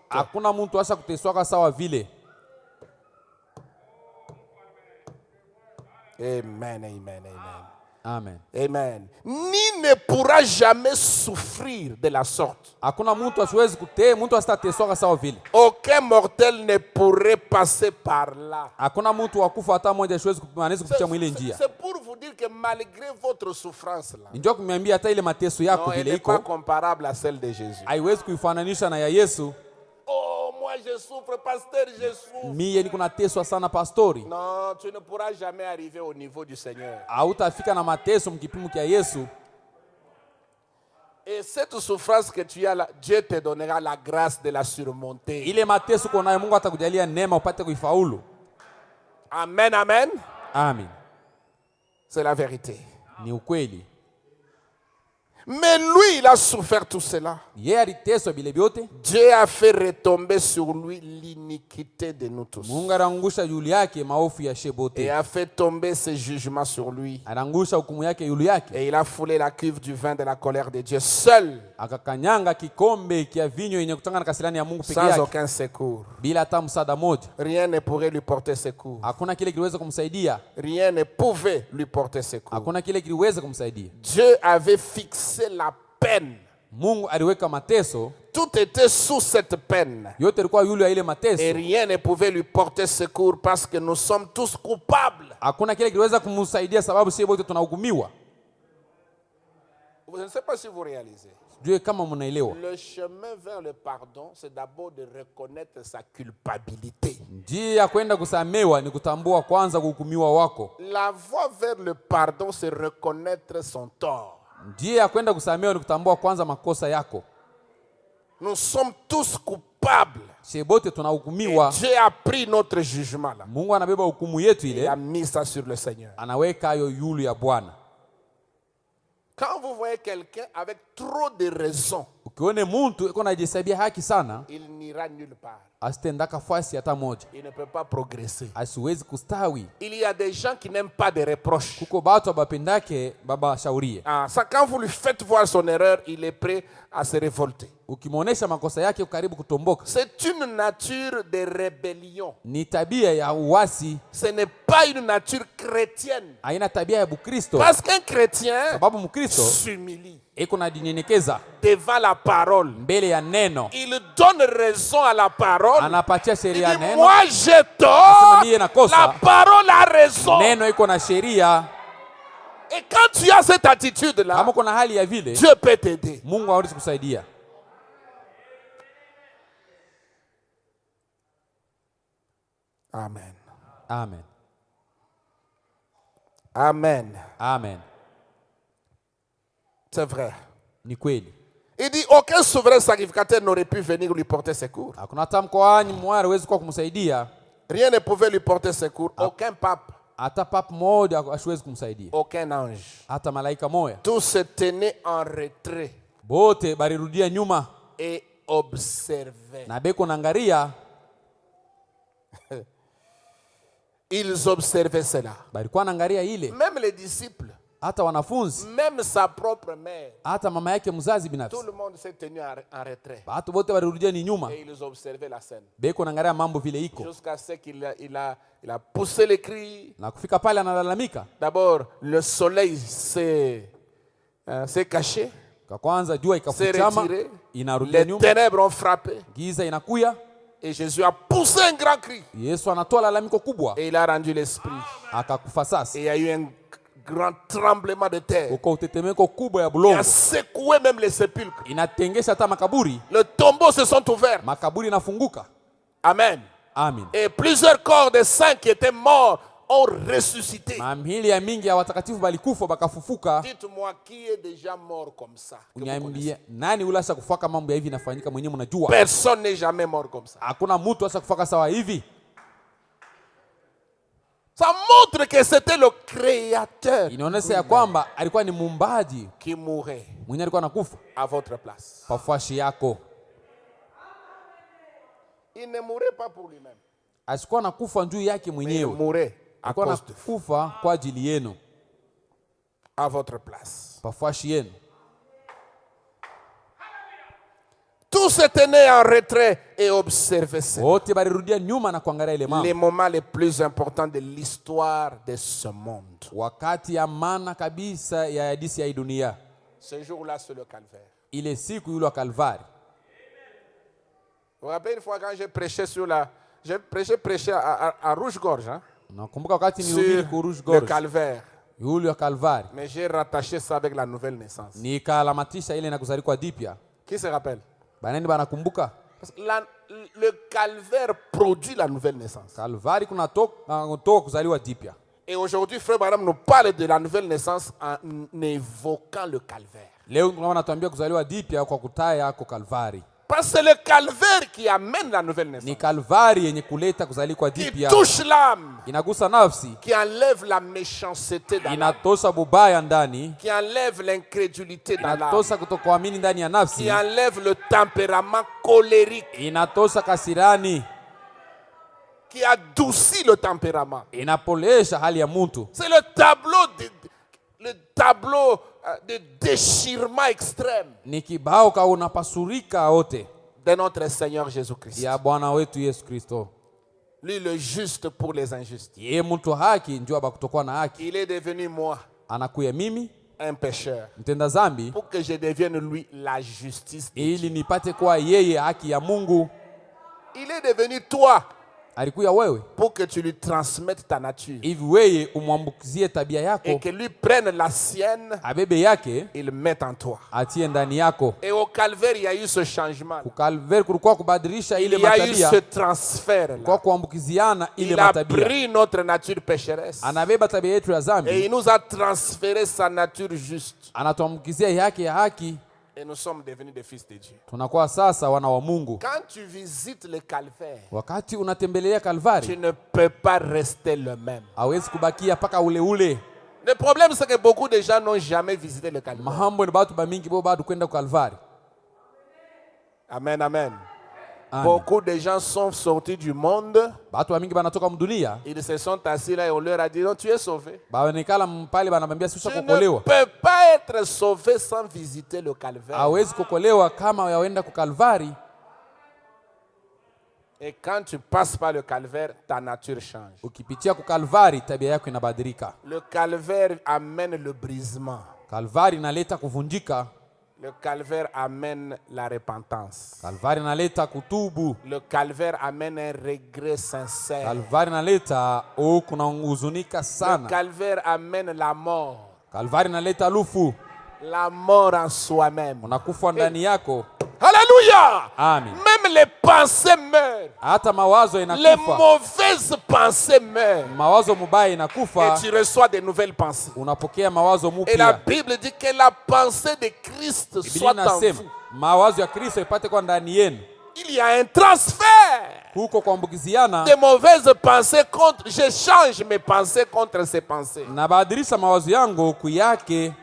Amen, amen, amen. Amen. Amen. Ni ne pourra jamais souffrir de la sorte. Hakuna mtu asiwezi mtu asitateswa sawa vile. Aucun mortel ne pourrait passer par là. Hakuna mtu wakufa hata mmoja asiwezi kupitia mwile njia. C'est pour vous dire que malgré votre souffrance là. Njoo kuniambia hata ile mateso yako vile iko. Pas comparable à celle de Jésus. Haiwezi kuifananisha na ya Yesu. Oh, moi je souffre, pasteur, je souffre. Mie niko nateswa sana pastori. Non, tu ne pourras jamais arriver au niveau du Seigneur. Hautafika na mateso mkipimo kia Yesu. Et cette souffrance que tu as là, Dieu te donnera la grâce de la surmonter. Ile mateso uko nayo Mungu atakujalia neema upate kuifaulu. Amen, amen. Amen. C'est la vérité. Ni ukweli. Mais lui, il a souffert tout cela. Yeye aliteswa bile byote. Dieu a fait retomber sur lui l'iniquité de nous tous. Mungu arangusha juu yake maofu ya shebote. Et a fait tomber ses jugements sur lui. Arangusha hukumu yake juu yake. Et il a foulé la cuve du vin de la colère de Dieu seul. Akakanyanga kikombe kia vinyo yenye kutangana kasirani ya Mungu peke yake. Sans aucun secours. Bila hata msaada moja. Rien ne pourrait lui porter secours. Hakuna kile kiliweza kumsaidia. Rien ne pouvait lui porter secours. Hakuna kile kiliweza kumsaidia. Dieu avait fixé la peine. Mungu aliweka mateso. Tout était sous cette peine. Yote ilikuwa yule ya ile mateso. Et rien ne pouvait lui porter secours parce que nous sommes tous coupables. Hakuna kile kiliweza kumsaidia sababu sisi wote tunahukumiwa. Je ne sais pas si vous réalisez. Dieu kama mnaelewa. Le chemin vers le pardon, c'est d'abord de reconnaître sa culpabilité. Njia ya kwenda kusamewa ni kutambua kwanza kuhukumiwa wako. La voie vers le pardon, c'est reconnaître son tort. Njia ya kwenda kusamewa ni kutambua kwanza makosa yako. Nous sommes tous coupables. Shebote tunahukumiwa. Dieu a pris notre jugement là. Mungu anabeba hukumu yetu ile. Il a mis ça sur le Seigneur. Anaweka hayo yulu ya Bwana. Quand vous voyez quelqu'un avec trop de raisons, ukione mtu iko anajihesabia haki sana, il n'ira nulle part. Asitendaka fasi hata moja. Il ne peut pas progresser. Asiwezi kustawi. Il y a des gens qui n'aiment pas de reproches. Kuko batu abapendake baba shaurie. Ça, quand vous lui faites voir son erreur, il est prêt à se révolter. Ukimonesha makosa yake karibu kutomboka. C'est une nature de rébellion. Ni tabia ya uasi. Ce n'est pas une nature chrétienne. Haina tabia ya Bukristo. Parce qu'un chrétien sababu Mkristo s'humilie eko najinyenyekeza devant la parole. Mbele ya neno. Il donne raison à la parole. Anapatia sheria il dit, neno. moi j'ai tort. La parole a raison. Neno iko na sheria. Et quand tu as cette attitude-là, kama kuna hali ya vile, Dieu peut t'aider. Mungu hawezi kusaidia. Amen. Amen. Amen. Amen. C'est vrai. Ni kweli. Il dit aucun souverain sacrificateur n'aurait pu venir lui porter secours. Hakuna hata mkoani mwari hawezi kwa kumsaidia. Rien ne pouvait lui porter secours. Aucun pape. Hata pape moja hasiwezi kumsaidia. Aucun ange. Hata malaika moja. Tous se tenaient en retrait. Bote balirudia nyuma. Et observaient. Na beko nangaria. Ils observaient cela. Balikuwa nangaria ile. Même les disciples. Hata wanafunzi. Même sa propre mère. Hata mama yake mzazi binafsi. Tout le monde s'est tenu en retrait. Watu wote walirudia ni nyuma. Et ils observaient la scène. Beko nangaria mambo vile iko. Jusqu'à ce qu'il a poussé les cris. Na kufika pale analalamika. D'abord, le soleil s'est caché. Kwa kwanza jua ikafuchama, inarudia nyuma. Les ténèbres ont frappé. Giza inakuya. Et Jésus a poussé un grand cri. Yesu anatoa lalamiko kubwa. Et il a rendu l'esprit. Akakufa sasa. Et il y a eu un grand tremblement de terre. Uko utetemeko kubwa ya bulongo. Il a secoué même les sépulcres. Inatengesha hata makaburi. Les tombeaux se sont ouverts. Makaburi inafunguka. Amen. Amen. Et plusieurs corps de saints qui étaient morts ont ressuscité. Mamili ya mingi ya watakatifu balikufa bakafufuka. Dites-moi qui est déjà mort comme ça? Unyambia nani ulasha kufaka mambo ya hivi inafanyika mwenyewe mnajua? Personne n'est jamais mort comme ça. Hakuna mtu asa kufaka sawa hivi. Ça montre que c'était le créateur. Inaonyesha ya kwamba alikuwa ni muumbaji qui mourait. Mwenye alikuwa anakufa à votre place. Pafashi yako. Il ne mourait pas pour lui-même. Asikuwa anakufa juu yake mwenyewe. Il mourait à cause de vous. Kufa kwa ajili yenu. À votre place. Pafashi yenu. Tout Tous se tenaient en retrait et observaient ça. wote balirudia nyuma na kuangalia ile mambo. Les moments les plus importants de l'histoire de ce monde. Wakati ya maana kabisa ya hadithi ya hii dunia. Ce jour-là, c'est le calvaire. Ile siku yule wa Kalvari. Vous vous rappelez une fois quand j'ai prêché j'ai prêché à Rouge-Gorge, hein, Nakumbuka wakati sur nilihubiri ku Rouge le Gorge. calvaire. Yule wa Kalvari. Mais j'ai rattaché ça avec la nouvelle naissance. Nikalamatisha ile na kuzaliwa dipya. Qui se rappelle? Banani banakumbuka? Parce que le calvaire produit la nouvelle naissance. Kalvari kunatoka kuzaliwa dipya. Et aujourd'hui, Frère Branham nous parle de la nouvelle naissance en évoquant le calvaire. Leo tunatuambia kuzaliwa dipya kwa kutaya kwa Kalvari. Parce que c'est le calvaire qui amène la nouvelle naissance. Ni Kalvari yenye kuleta kuzaliwa Qui dipya. touche l'âme. Inagusa nafsi. Qui enlève la méchanceté dans l'âme. Inatosa bubaya ndani. Qui enlève l'incrédulité dans l'âme. Inatosa kutokuamini ndani ya nafsi. Qui enlève le tempérament colérique. Inatosa kasirani. Qui adoucit le tempérament. Inapolesha hali ya mtu. C'est le tableau de déchirement extrême Ni kibao ka unapasurika wote de notre Seigneur Jésus-Christ. ya Bwana wetu Yesu Kristo. Lui le juste pour les injustes. Yeye mtu haki ndio abakutokuwa na haki. Il est devenu moi Anakuya mimi un pécheur mtenda zambi pour que je devienne lui la justice de Dieu. ili nipate kuwa yeye haki ya Mungu. Il est devenu toi Alikuya wewe pour que tu lui transmettes ta nature hivi wewe umwambukizie tabia et yako, que lui prenne la sienne abebe yake et le mette en toi. atie ndani yako. Et au calvaire, il y a eu ce changement. Kukalveri kulikuwa kubadilisha ile Il y a eu matabia, ce transfert kwa là. kuambukiziana ile Il a matabia. pris notre nature pécheresse Anabeba tabia yetu ya et zambi, il nous a transféré sa nature juste. anatuambukizia yake ya haki, Et nous sommes devenus des fils de Dieu. tunakuwa sasa wana wa Mungu. Quand tu visites le calvaire, Wakati unatembelea tu Kalvari, ne peux pas rester le même. hawezi kubakia paka ule ule. Le problème, c'est que beaucoup de gens n'ont jamais visité le calvaire. Mahambo ni batu bamingi bo bado kwenda Kalvari. Amen, amen. Amen. Beaucoup de gens sont sortis du monde. Batu bamingi banatoka mdunia, Ils se sont assis là et on leur a dit, non, tu es sauvé. baonekala mpale banabambia sisha Tu ne kukolewa. peux pas être sauvé sans visiter le calvaire. Hawezi kukolewa kama yaenda ku Kalvari. Et quand tu passes par le calvaire, ta nature change. Ukipitia ku Kalvari tabia yako inabadilika. Le calvaire amène le brisement. Kalvari inaleta kuvunjika. Le calvaire amène la repentance. Kalvari inaleta kutubu. Le calvaire amène un regret sincère. Kalvari inaleta kuna huzunika Le sana. calvaire amène la mort. Kalvari inaleta lufu. La mort en soi-même. Unakufa ndani yako. Alléluia! Amen. Même les pensées meurent. Hata mawazo Les inakufa. mauvaises pensées meurent. Mawazo mubaya Et inakufa, tu reçois de nouvelles pensées. unapokea mawazo Et la mupya. Bible dit que la pensée de Christ Biblia soit en inasema vous. mawazo ya Kristo ipate kwa ndani yenu. Il y a un transfert Huko kuambukiziana, de mauvaises pensées contre. Je change mes pensées contre ces pensées. nabadilisha mawazo yangu kuyake.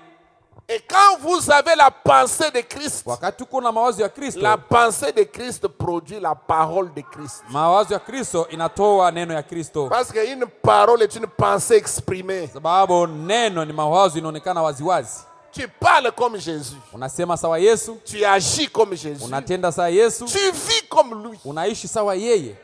Et quand vous avez la pensée de Christ, Wakati uko na mawazo ya Kristo, la pensée de Christ produit la parole de Christ. mawazo ya Kristo inatoa neno ya Kristo. Parce qu'une parole est une pensée exprimée. Sababu neno ni mawazo inaonekana waziwazi. Tu parles comme Jésus. Unasema sawa Yesu, Tu agis comme Jésus. unatenda sawa Yesu, Tu vis comme lui. unaishi sawa yeye.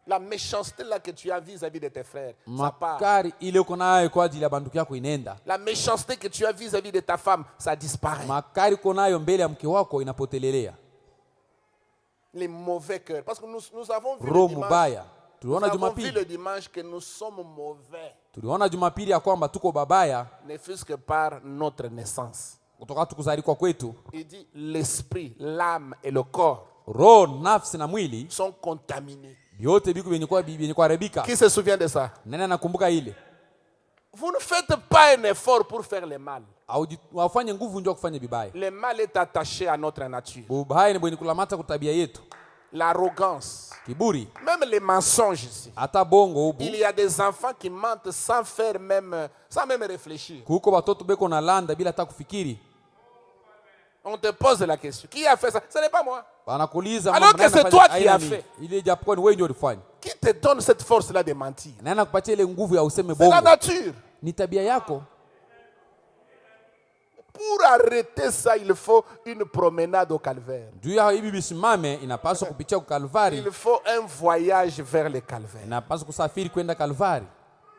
La méchanceté là que tu as vis-à-vis de tes frères, ça part. Makari ile uko nayo kwa ajili ya banduki yako inaenda. La méchanceté que tu as vis-à-vis de ta femme, ça disparaît. Makari uko nayo mbele ya mke wako inapotelelea. Les mauvais cœurs. Parce que nous avons vu Roho le dimanche, mubaya. nous Tuliona avons vu Jumapili. le dimanche que nous sommes mauvais, Tuliona Jumapili ya kwamba tuko babaya ne fût-ce que par notre naissance. kutoka tukuzalikwa kwetu. Il dit l'esprit, l'âme et le corps Roho, nafsi na mwili sont contaminés. vyote biko vyenye kuharibika. Qui se souvient de ça? Nani anakumbuka ile? Vous ne faites pas un effort pour faire le mal. Wafanye nguvu ndio kufanya bibaya. Le mal est attaché à notre nature. Ubaya ni bwenye kulamata kutabia yetu. L'arrogance, Kiburi, même les mensonges ici. hata bongo ubu. Il y a des enfants qui mentent sans même réfléchir. Kuko watoto beko na landa bila hata kufikiri. On te pose la question. Qui a fait ça? Ce n'est pas moi. Wanakuuliza Alors mambo que c'est nani toi anafanya qui aina as nini? fait. Ile japokuwa ni wewe ndio ulifanya. Qui te donne cette force-là de mentir? Nani anakupatia ile nguvu ya useme C'est la bongo? nature. Ni tabia yako. Pour arrêter ça, il faut une promenade au calvaire. Juu ya hivi bisimame inapaswa kupitia kwa Kalvari. Il faut un voyage vers le calvaire. Inapaswa kusafiri kwenda Kalvari.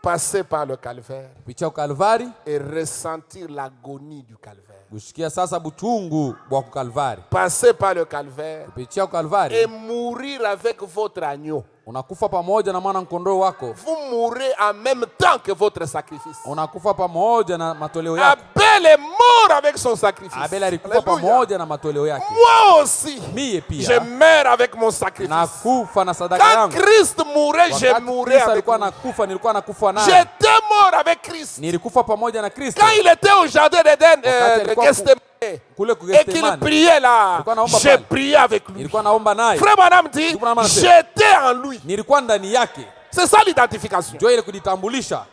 Passer par le calvaire Kupitia kwa Kalvari et ressentir l'agonie du calvaire. kusikia sasa butungu bwa ku Kalvari. Passer par le calvaire Kupitia kwa Kalvari et mourir avec votre agneau. unakufa pamoja na mwana kondoo wako. Vous mourrez en même temps que votre sacrifice. Unakufa pamoja na matoleo yako. Abel est mort avec son sacrifice. Abel alikufa pamoja na matoleo yake. Moi aussi, Mie je pia meurs avec mon sacrifice. nakufa na sadaka Quand yangu. Christ mourait, je Wakati mourais Kristo avec alikuwa lui. nakufa, nilikuwa nakufa naye. J'étais mort avec Christ. Nilikufa pamoja na Kristo. Quand il était au jardin d'Éden, de Gethsemane, Kule ku et qu'il Gethsemane. priait là, Nilikuwa naomba j'ai pale. prié avec lui. Nilikuwa naomba naye. Frère Branham dit, Ndugu Branham anasema, j'étais en lui. nilikuwa ndani yake. C'est ça l'identification. Ndio ile kujitambulisha.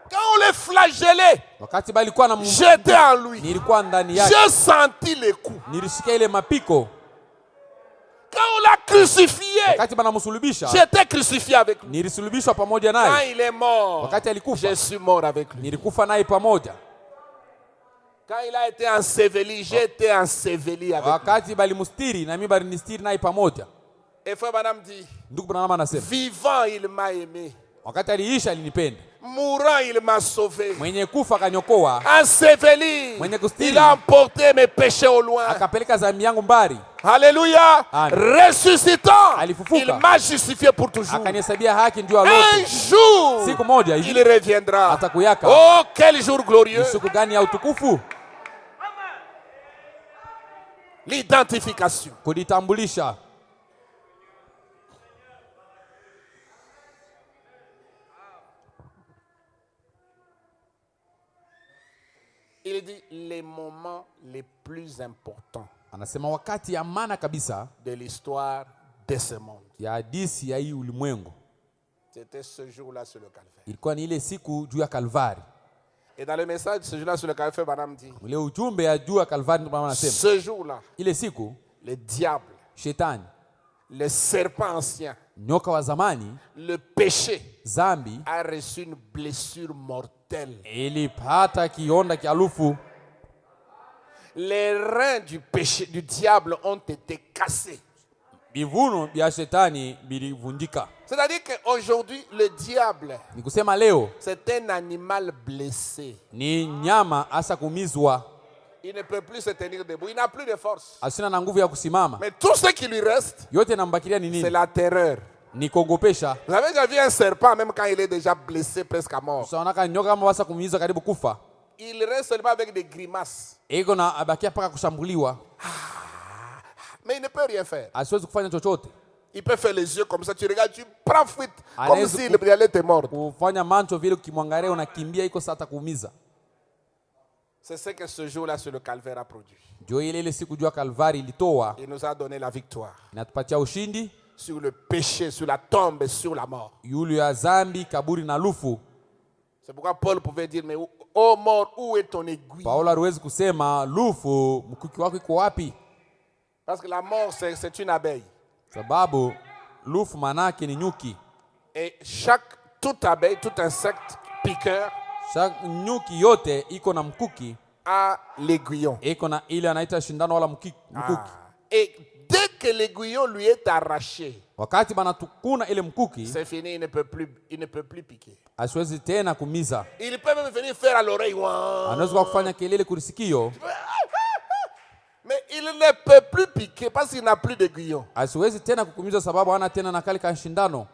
Quand on les flagellait, Wakati balikuwa na j'étais en lui. nilikuwa ndani yake. J'ai senti les coups. Nilisikia ile mapiko. Quand on l'a crucifié, Wakati banamsulubisha, j'étais crucifié avec lui. nilisulubishwa pamoja Quand naye. il est mort, Wakati alikufa, je suis mort avec lui. nilikufa naye pamoja. Quand il a été enseveli, j'ai été enseveli avec lui. Wakati balimustiri na mimi balinistiri naye pamoja. Et Frère Branham dit, Ndugu Branham anasema, vivant, il m'a aimé. wakati aliisha alinipenda. Mourant, il m'a sauvé. Mwenye kufa akanyokoa, Enseveli, Mwenye kustiri. il a emporté mes péchés au loin. akapeleka dhambi yangu mbali. Alléluia. Amen. Ressuscitant, Alifufuka. il m'a justifié pour toujours. Akanihesabia haki ndio Un alote. jour, Siku moja il hivi reviendra. atakuyaka. Oh, quel jour glorieux. Ni siku gani ya utukufu? L'identification. Kujitambulisha. Il dit les moments les plus importants Anasema wakati ya maana kabisa de l'histoire de ce monde. ya hadisi ya hii ulimwengu C'était ce jour-là sur le calvaire. ilikuwa ni ile siku juu ya Kalvari. Et dans le message, ce jour-là sur le calvaire, Branham dit, Ile ujumbe ya juu ya Kalvari ndio anasema. ce jour-là, Ile siku le diable, shetani, le serpent ancien, nyoka wa zamani, le péché zambi a reçu une blessure mortelle. ilipata kionda kialufu. Les reins du péché, du diable ont été cassés. Bivuno vya shetani bilivunjika. C'est-à-dire qu'aujourd'hui, le diable, Ni kusema leo c'est un animal blessé. ni nyama asa kumizwa, Il ne peut plus se tenir debout. Il n'a plus de force. asina na nguvu ya kusimama. Mais tout ce qui lui reste, Yote nambakilia ni c'est nini? la terreur. Ni kuogopesha. Vous avez déjà vu un serpent, même quand il est déjà blessé presque à mort. Usaonaka nyoka kama wasa kumiza karibu kufa. Il reste seulement avec des grimaces. Iko na abakia paka kushambuliwa. Mais il ne peut rien faire. Asiwezi kufanya chochote. Il peut faire les yeux comme ça. Tu regardes, tu prends fuite. Allez, Comme s'il allait te mordre. Kufanya mancho vile ukimwangalia unakimbia iko sata kuumiza. C'est ce que ce jour-là sur le calvaire a produit. Ndio ile siku juu ya Kalvari ilitoa Il nous a donné la victoire inatupatia ushindi sur le péché, sur la tombe et sur la mort. yule ya zambi, kaburi na lufu. C'est pourquoi Paul pouvait dire, mais ô mort, où est ton aiguille? Paulo aliwezi kusema lufu, mkuki wako iko wapi? Parce que la mort, c'est une abeille. Sababu lufu manake ni nyuki. Et toute abeille, tout insecte piqueur Nyuki yote iko na mkuki, a l'aiguillon. iko na ile anaita shindano wala mkuki. Et dès que l'aiguillon lui est arraché, Wakati banatukuna ile mkuki, c'est fini, il ne peut plus piquer. asiwezi tena kumiza. Il peut même venir faire à l'oreille. Anaweza kufanya kelele kulisikio, Mais il ne peut plus piquer parce qu'il n'a plus d'aiguillon. asiwezi tena kukumiza sababu hana tena na kale ka shindano.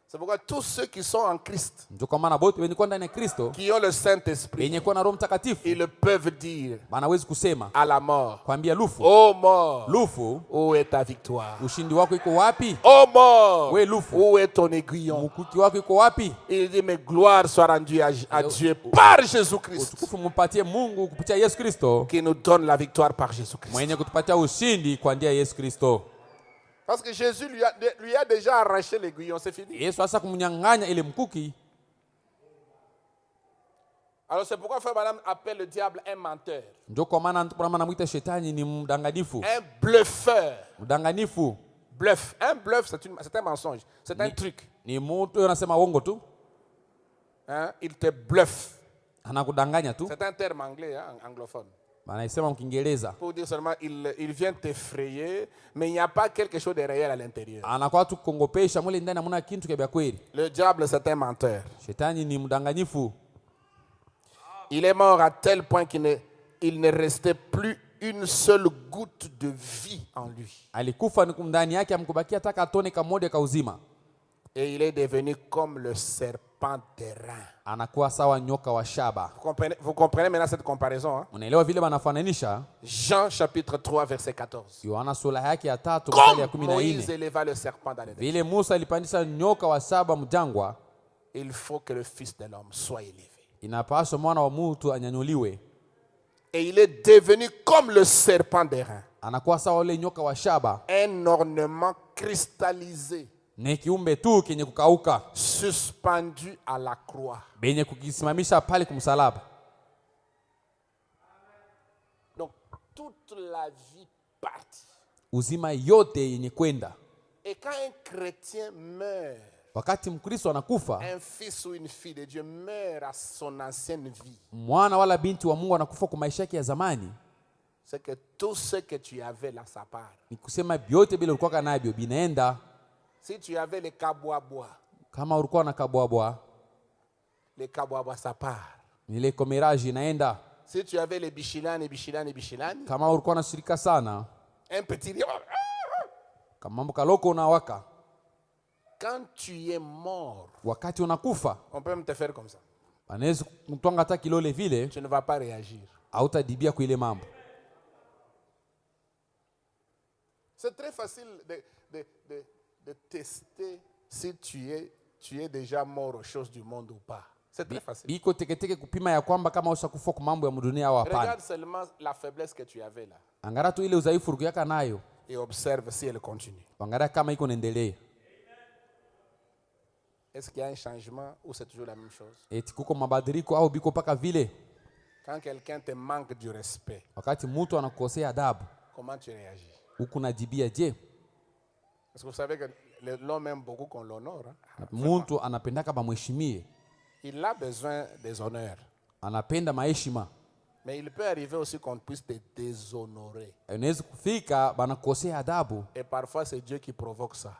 C'est pourquoi tous ceux qui sont en Christ, Ndio kwa maana bote wenye kwa ndani ya Kristo, qui ont le Saint-Esprit, wenye kwa na Roho Mtakatifu, ils peuvent dire banawezi kusema à la mort, kwambia lufu, ô mort, lufu, où est ta victoire? ushindi wako iko wapi? Ô mort, We lufu, où est ton aiguillon? mkuki wako iko wapi? Il dit, mais gloire soit rendue à Dieu par Jésus-Christ, Utukufu mumpatie Mungu kupitia Yesu Kristo, qui nous donne la victoire par Jésus-Christ. mwenye kutupatia ushindi kwa njia ya Yesu Kristo. Parce que Jésus lui a déjà arraché l'aiguillon, c'est fini. Yesu sasa kumnyang'anya ile mkuki. Alors c'est pourquoi Frère Branham appelle le diable un menteur, Ndio kwa maana anamuita shetani ni mdanganyifu. un bluffeur. Mdanganyifu Bluff. Un bluff, c'est un mensonge. C'est un truc. ni mtu anasema uongo tu. Hein? Il te bluffe. Anakudanganya tu. C'est un terme anglais, hein, anglophone. Banaisema mkiingereza. Pour dire seulement, il vient t'effrayer, mais il n'y a pas quelque chose de réel à l'intérieur. Anakuwa tu kukongopesha mwili ndani hamna kitu kya kweli. Le diable, c'est un menteur. Shetani ni mdanganyifu. Il est mort à tel point qu'il ne restait plus une seule goutte de vie en lui. Alikufa ndani yake amkubakia hata tone kamoja ka uzima. Et il est devenu comme le serpent d'airain. Anakuwa sawa nyoka wa shaba. Vous comprenez maintenant cette comparaison, hein? Unaelewa vile banafananisha? Jean chapitre 3 verset 14. Yohana sura yake ya 3 mstari ya Comme Moïse 14. éleva le serpent dans les désert, Vile Musa alipandisha nyoka wa shaba mjangwa, il faut que le Fils de l'homme soit élevé. inapaswa mwana wa mtu anyanyuliwe. Et il est devenu comme le serpent d'airain, Anakuwa sawa ule nyoka wa shaba, un ornement cristallisé, ni kiumbe tu kenye kukauka, suspendu à la croix. benye kukisimamisha pale kumsalaba. Donc toute la vie partie. Uzima yote yenye kwenda. Et quand un chrétien meurt, Wakati Mkristo anakufa, un fils ou une fille de Dieu meurt à son ancienne vie, mwana wala binti wa Mungu anakufa kwa maisha yake ya zamani, c'est que tout ce que tu avais là, ça part. ni kusema vyote bila ulikuwa navyo binaenda. Si tu avais les kabois, Kama ulikuwa na kabwabwa, les kabois, ça part. ile komeraji inaenda. Si tu avais les bichilani, Kama ulikuwa na shirika sana, un petit lion. kama mambo kaloko unawaka, Quand tu es mort, wakati unakufa, on peut même te faire comme ça. anaweza kutwanga hata kilole vile, Tu ne vas pas réagir. hautadibia kwa ile mambo. C'est très facile de tester si tu es déjà mort aux choses du monde ou pas. C'est très facile. Biko teketeke kupima ya kwamba kama ushakufa kwa mambo ya dunia au hapana. Regarde seulement la faiblesse que tu avais là Angara tu ile udhaifu yako nayo, et observe si elle continue. angalia kama iko naendelea. Est-ce qu'il y a un changement ou c'est toujours la même chose? Eti kuko mabadiliko au biko paka vile. Quand quelqu'un te manque du respect, Wakati mtu anakukosea adabu, comment tu réagis? huku najibia je? Parce que vous savez que l'homme aime beaucoup qu'on l'honore. Hein? Mtu anapendaka bamheshimie, Il a besoin des honneurs. anapenda maheshima. Mais il peut arriver aussi qu'on puisse te déshonorer. Inaweza kufika banakukosea adabu, Et parfois, c'est Dieu qui provoque ça.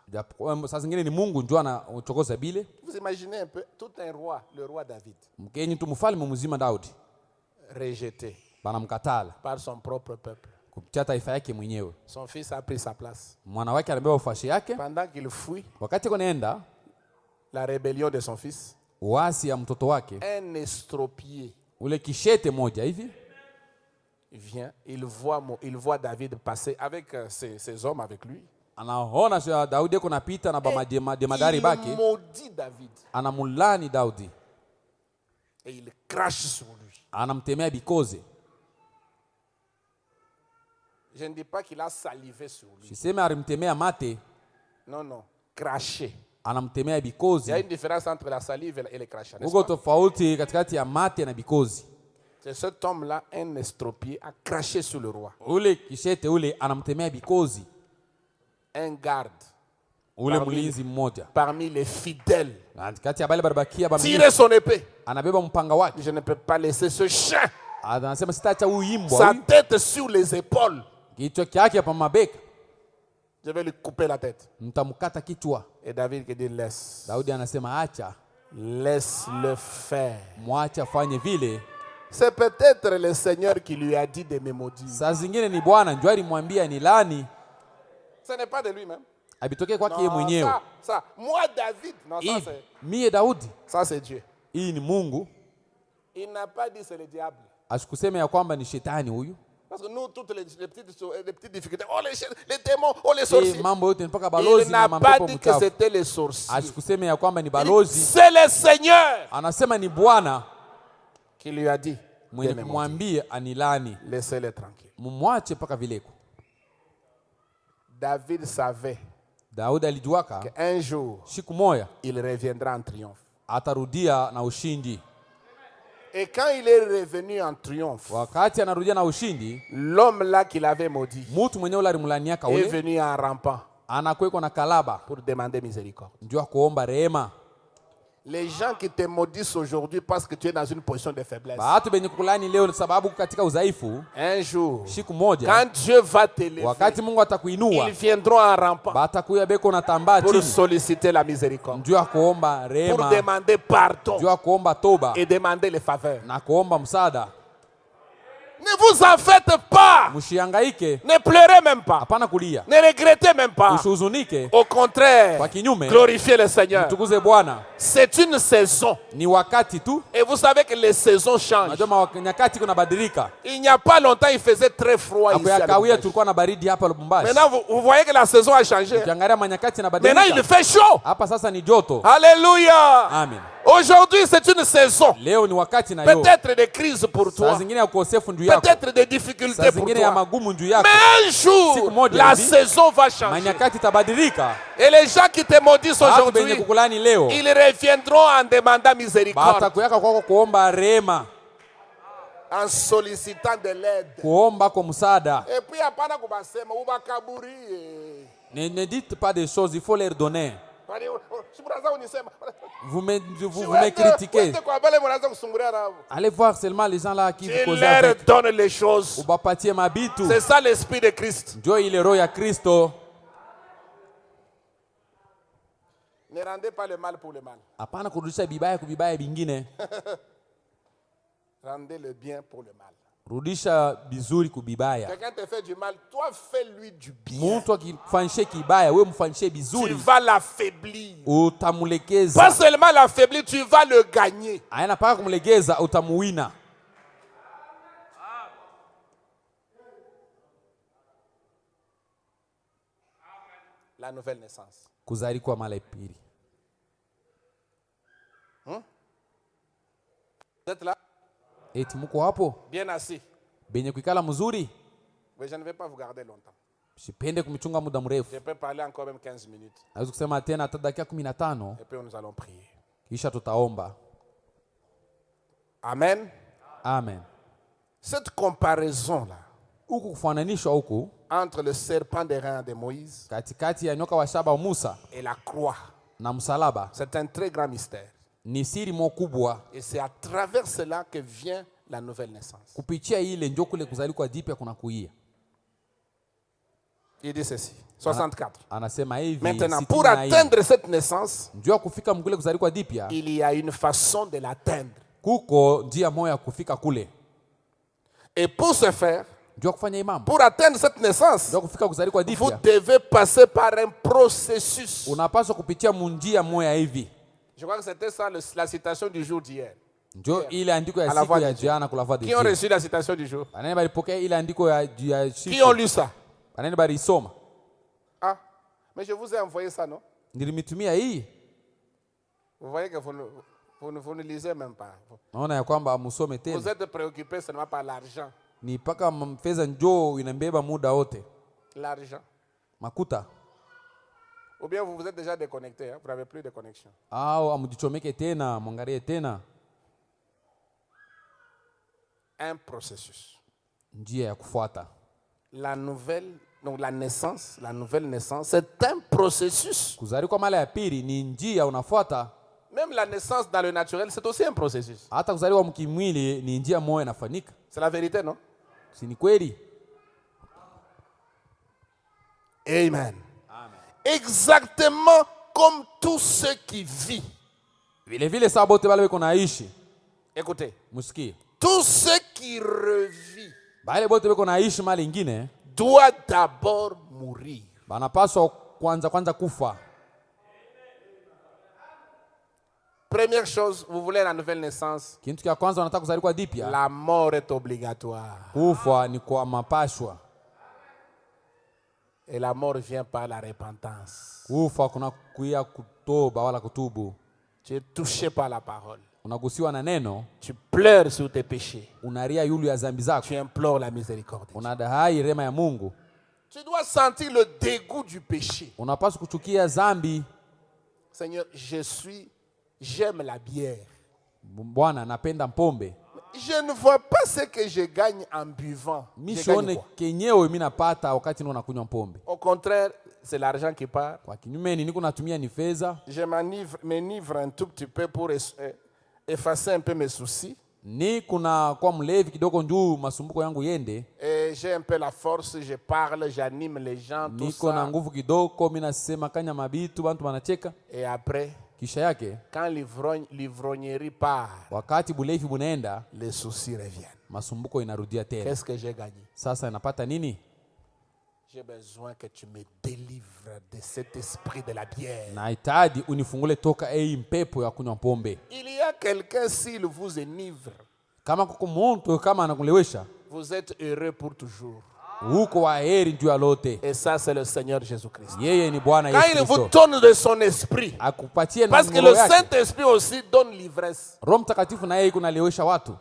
saa zingine ni Mungu ndio anachokoza bile. Vous imaginez un peu, tout un roi, le roi David, Mkenyi tu mfalme mzima Daudi rejeté banamkatala par son propre peuple. kupitia taifa yake mwenyewe. Son fils a pris sa place. Mwana wake anabeba ufashi yake, Pendant qu'il fuit wakati konaenda la rébellion de son fils, uasi ya mtoto wake, un estropié ule kishete moja hivi vient, il voit David passer avec ses hommes avec lui. anaona sio Daudi yuko napita na Il baki, maudit David anamulani Daudi, et il crache sur lui. anamtemea bikoze. Je ne dis pas qu'il a salivé sur lui. Siseme alimtemea mate, Non, non, craché. anamtemea Il y a bikozi. une différence entre la salive et le crachat. n'est-ce Uko pas? tofauti katikati ya mate na bikozi. C'est cet homme-là, un estropié, a craché sur le roi. Ule kishete ule anamtemea bikozi, Un garde ule Parmi- mlinzi mmoja parmi les fidèles katikati ya bale barabakia tirait son épée. anabeba mpanga wake, Je ne peux pas laisser ce chien, anasema sitaacha huyu imbwa sa huyu, tête sur les épaules. kichwa kyake hapa mabeka, Je vais lui couper la tête. mtamkata kichwa. Et David qui dit laisse. Daudi anasema acha, Laisse-le faire. mwache afanye vile. C'est peut-être le Seigneur qui lui a dit de me maudire. Saa zingine ni Bwana ndio alimwambia ni lani, Ce n'est pas de lui-même. abitokee kwake yeye Non, mwenyewe. ça, moi David. Non, Mie Daudi, ça c'est Dieu. hii ni Mungu. Il n'a pas dit c'est le diable. Asikuseme ya kwamba ni shetani huyu. Parce que nous, toutes les petites difficultés, oh les démons, oh les sorciers. Mambo yote mpaka balozi Il na n'a pas mampepo dit que mchafu. c'était les sorciers. Asikuseme ya kwamba ni Il dit, balozi, c'est le Seigneur anasema ni Bwana qui lui a dit mwenye de me maudire. kumwambia anilani, Laissez-les tranquilles. mumwache mpaka vileko. David savait Daudi alijuaka qu'un jour, siku moja il reviendra en triomphe. atarudia na ushindi. Et quand il est revenu en triomphe, Wakati anarudia na ushindi, l'homme là qu'il avait maudit mtu mwenye ule alimlaniaka est ule venu en rampant anakwekwa na kalaba pour demander miséricorde. ndio kuomba rehema. Les gens qui te maudissent aujourd'hui parce que tu es dans une position de faiblesse. Watu benye kukulani leo sababu katika udhaifu, Un jour, siku moja quand Dieu va t'élever, wakati Mungu atakuinua, ils viendront en rampant batakuya beko na tambaa pour chini, solliciter la miséricorde, njoo ya kuomba pour rehema, demander pardon njoo ya kuomba toba et demander les faveurs. na kuomba msaada. Ne vous en faites pas. Mshihangaike, Ne pleurez même pas. hapana kulia, Ne regrettez même pas. usihuzunike, Au contraire, kwa kinyume glorifiez le Seigneur. mtukuze Bwana. C'est une saison. Ni wakati tu, Et vous savez que les saisons changent. unajua nyakati kunabadilika. Il n'y a pas longtemps, il faisait très froid ici. Hapo à ya kawia Lubumbashi. tulikuwa na baridi hapa Lubumbashi. Maintenant, vous voyez que la saison a changé. Ukiangalia manyakati Maintenant, il yanabadilika. fait chaud. Hapa sasa ni joto. Alléluia. Amen. Aujourd'hui, c'est une saison. Leo ni wakati na yo. Peut-être des crises pour Saa toi. zingine ya ukosefu njuu yako. Peut-être des difficultés Saa pour zingine ya toi. magumu njuu yako. Mais un jour, Siku moja la hivi, saison va changer. manyakati tabadilika. Et les gens qui te maudissent Watu benye aujourd'hui, kukulani leo ils reviendront en demandant miséricorde, batakuyaka kwako kuomba rehema, en sollicitant de l'aide. kuomba kwa msaada. Et puis, hapana kubasema, ubakaburie. Ne dites pas des choses, il faut leur donner. Vous me critiquez. Allez voir seulement les gens là qui vous Tu causent leur avec. donnes les choses. Ubapatie mabitu. C'est ça l'esprit de Christ. Ndio ile roho ya Kristo. Ne rendez pas le mal pour le mal. Hapana kurudisha bibaya kwa bibaya bingine. Rendez le bien pour le mal. Rudisha bizuri kubibaya. Quelqu'un te fait du mal, toi fais-lui du bien. Mtu akifanyishe kibaya, wewe mfanyishe Tu bizuri. vas l'affaiblir. Utamlegeza. Pas seulement l'affaiblir, tu vas le gagner. Haina paka kumlegeza, utamuwina. La nouvelle naissance. Kuzaliwa mara ya pili. Vous êtes là? Eti mko hapo? Bien assis. Benye kuikala mzuri? Mais je ne vais pas vous garder longtemps. Sipende kumchunga muda mrefu. Je peux parler encore même 15 minutes. Naweza kusema tena hata dakika 15 Et puis nous allons prier. kisha tutaomba. Amen. Amen. Cette comparaison-là Huku kufananishwa huku entre le serpent des reins de Moïse katikati ya nyoka wa shaba wa Musa et la croix, na msalaba c'est un très grand mystère. ni siri mo kubwa. Et c'est à travers cela que vient la nouvelle naissance. Kupitia ile ndio kule kuzaliwa jipya kuna kuia. Il dit ceci, 64. Anasema hivi, Maintenant, pour atteindre cette naissance, ndio kufika mkule kuzaliwa jipya, il y a une façon de l'atteindre. kuko njia moja kufika kule. Et pour ce faire, Ndio kufanya imambo. pour atteindre cette naissance, Ndio kufika kuzaliwa vous jipya, devez passer par un processus. unapaswa kupitia munjia moja hivi. Je crois que c'était ça la citation du jour d'hier. Ndio ile andiko ya À la siku voix ya de Dieu. jana kula voix de Qui ont Dieu. reçu la citation du jour? Banani balipokea ile andiko ya Qui ont lu ça? Banani balisoma. Ah, mais je vous ai envoyé ça, non? Nilimitumia hii. Vous voyez que vous ne lisez même pas. Naona ya kwamba musome Vous tena. êtes préoccupé seulement par l'argent. Ni paka fedha njoo inambeba muda wote. L'argent. Makuta. Ou bien vous vous êtes déjà déconnecté, hein? Vous n'avez plus de connexion. Au amujichomeke tena, mwangalie tena. Un processus. Njia ya kufuata. La nouvelle naissance, c'est un processus. Kuzaliwa mara ya pili ni njia unafuata. Même la naissance dans le naturel, c'est aussi un processus. Hata kuzaliwa mkimwili ni njia moja inafanyika. C'est la vérité, non? Si ni kweli? Amen. Exactement comme tous ceux qui vivent. Vile vile saa bote bale beko naishi. Écoutez. Musikie. Tous ceux qui revivent. Bale bote beko naishi mali ingine. Doit d'abord mourir. Banapaswa kwanza kufa. Première chose, vous voulez la nouvelle naissance. Kintu kia kwanza unataka kuzaliwa dipya. La mort est obligatoire. Kufa ni kwa mapashwa. Et la mort vient par la repentance. Kufa kuna kuia kutoba wala kutubu. Tu es touché par la parole. Unagusiwa na neno. Tu pleures sur tes péchés. Unalia yulu ya zambi zako. Tu implores la miséricorde. Unadai rema ya Mungu. Tu dois sentir le dégoût du péché. Unapaswa kuchukia zambi. Seigneur, j'aime la bière. Bwana napenda mpombe. Je ne vois pas ce que je gagne en buvant. Mishone kenyewe mimi napata wakati ninakunywa mpombe. Au contraire, c'est l'argent qui part. Kwa kinyume niko natumia ni fedha. Je m'enivre un tout petit peu pour effacer un peu mes soucis. Ni kuna kwa mlevi kidogo njuu masumbuko yangu yende. Et j'ai un peu la force, je parle, j'anime les gens, tout Niko ça. na nguvu kidogo, mimi nasema kanya mabitu bantu banacheka. Et après, Kisha yake quand l'ivrognerie part, wakati bulevi bunaenda, les soucis reviennent. masumbuko inarudia tena. Qu'est-ce que j'ai gagné? Sasa napata nini? J'ai besoin que tu me délivres de cet esprit de la bière. Nahitaji unifungule toka mpepo ya kunywa pombe. Il y a quelqu'un, s'il vous enivre, Kama kuko muntu kama anakulewesha, vous êtes heureux pour toujours. huko waheri juu ya lote. Et ça, c'est le Seigneur Jésus-Christ. Yeye ni Bwana Quand Yesu il vous Kristo. donne de son esprit, Akupatie na parce que roho le yake. Saint-Esprit aussi donne l'ivresse. Roho Mtakatifu na yeye kunalewesha watu.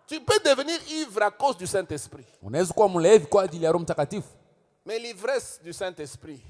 Tu peux devenir ivre à cause du Saint-Esprit. Unaweza kuwa mlevi kwa ajili ya Roho Mtakatifu. Mais l'ivresse du Saint-Esprit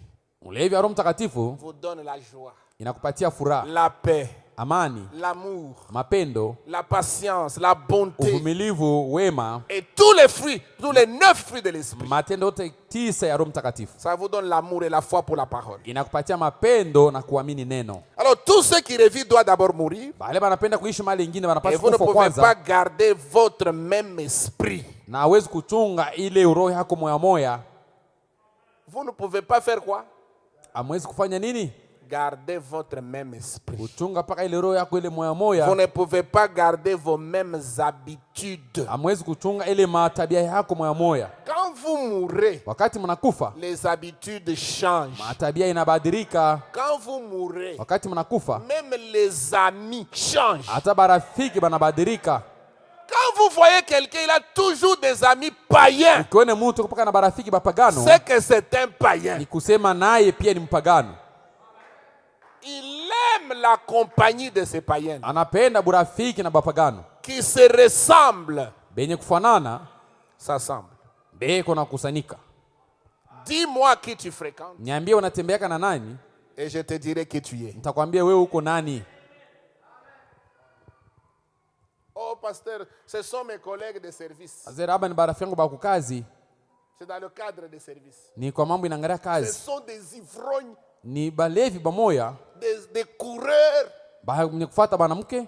Mlevi wa Roho Mtakatifu vous donne la joie, inakupatia furaha, la paix, amani, l'amour, mapendo, la patience, la bonté uvumilivu, wema, et tous les fruits, tous les 9 fruits de l'Esprit. matendo yote 9 ya Roho Mtakatifu. Ça vous donne l'amour et la foi pour la parole. Inakupatia mapendo na kuamini neno. Alors tous ceux qui revivent doivent d'abord mourir. Bale banapenda kuishi mali ingine Et banapaswa vous ne kufa pouvez pas kwanza, garder votre même esprit. na hawezi kuchunga ile roho yako moya moya. Vous ne pouvez pas faire quoi? Amwezi kufanya nini? Gardez votre même esprit. Kuchunga paka ile roho yako ile moya moya. Vous ne pouvez pas garder vos mêmes habitudes. Amwezi kuchunga ile matabia yako moya moya. Quand vous mourrez, Wakati mnakufa, les habitudes changent. matabia inabadilika. Quand vous mourrez, Wakati mnakufa, même les amis changent. hata barafiki banabadilika. Quand vous voyez quelqu'un, il a toujours des amis païens. Ukione mtu kupaka na barafiki bapagano, C'est que c'est un païen. ni kusema naye pia ni mpagano. Il aime la compagnie de ces païens Anapenda burafiki na bapagano. qui se ressemblent, Benye kufanana, s'assemblent. beko na kusanyika. Dis-moi qui tu fréquentes Niambie unatembeaka na nani, et je te dirai qui tu es. nitakwambia wewe uko nani. Oh pasteur, ce sont mes collègues de service. Azera haba ni barafiki yangu baku kazi, C'est dans le cadre des services. ni kwa mambo inaangalia Ce kazi. sont des ivrognes, Ni balevi bamoya, des coureurs, benye kufuata banamke,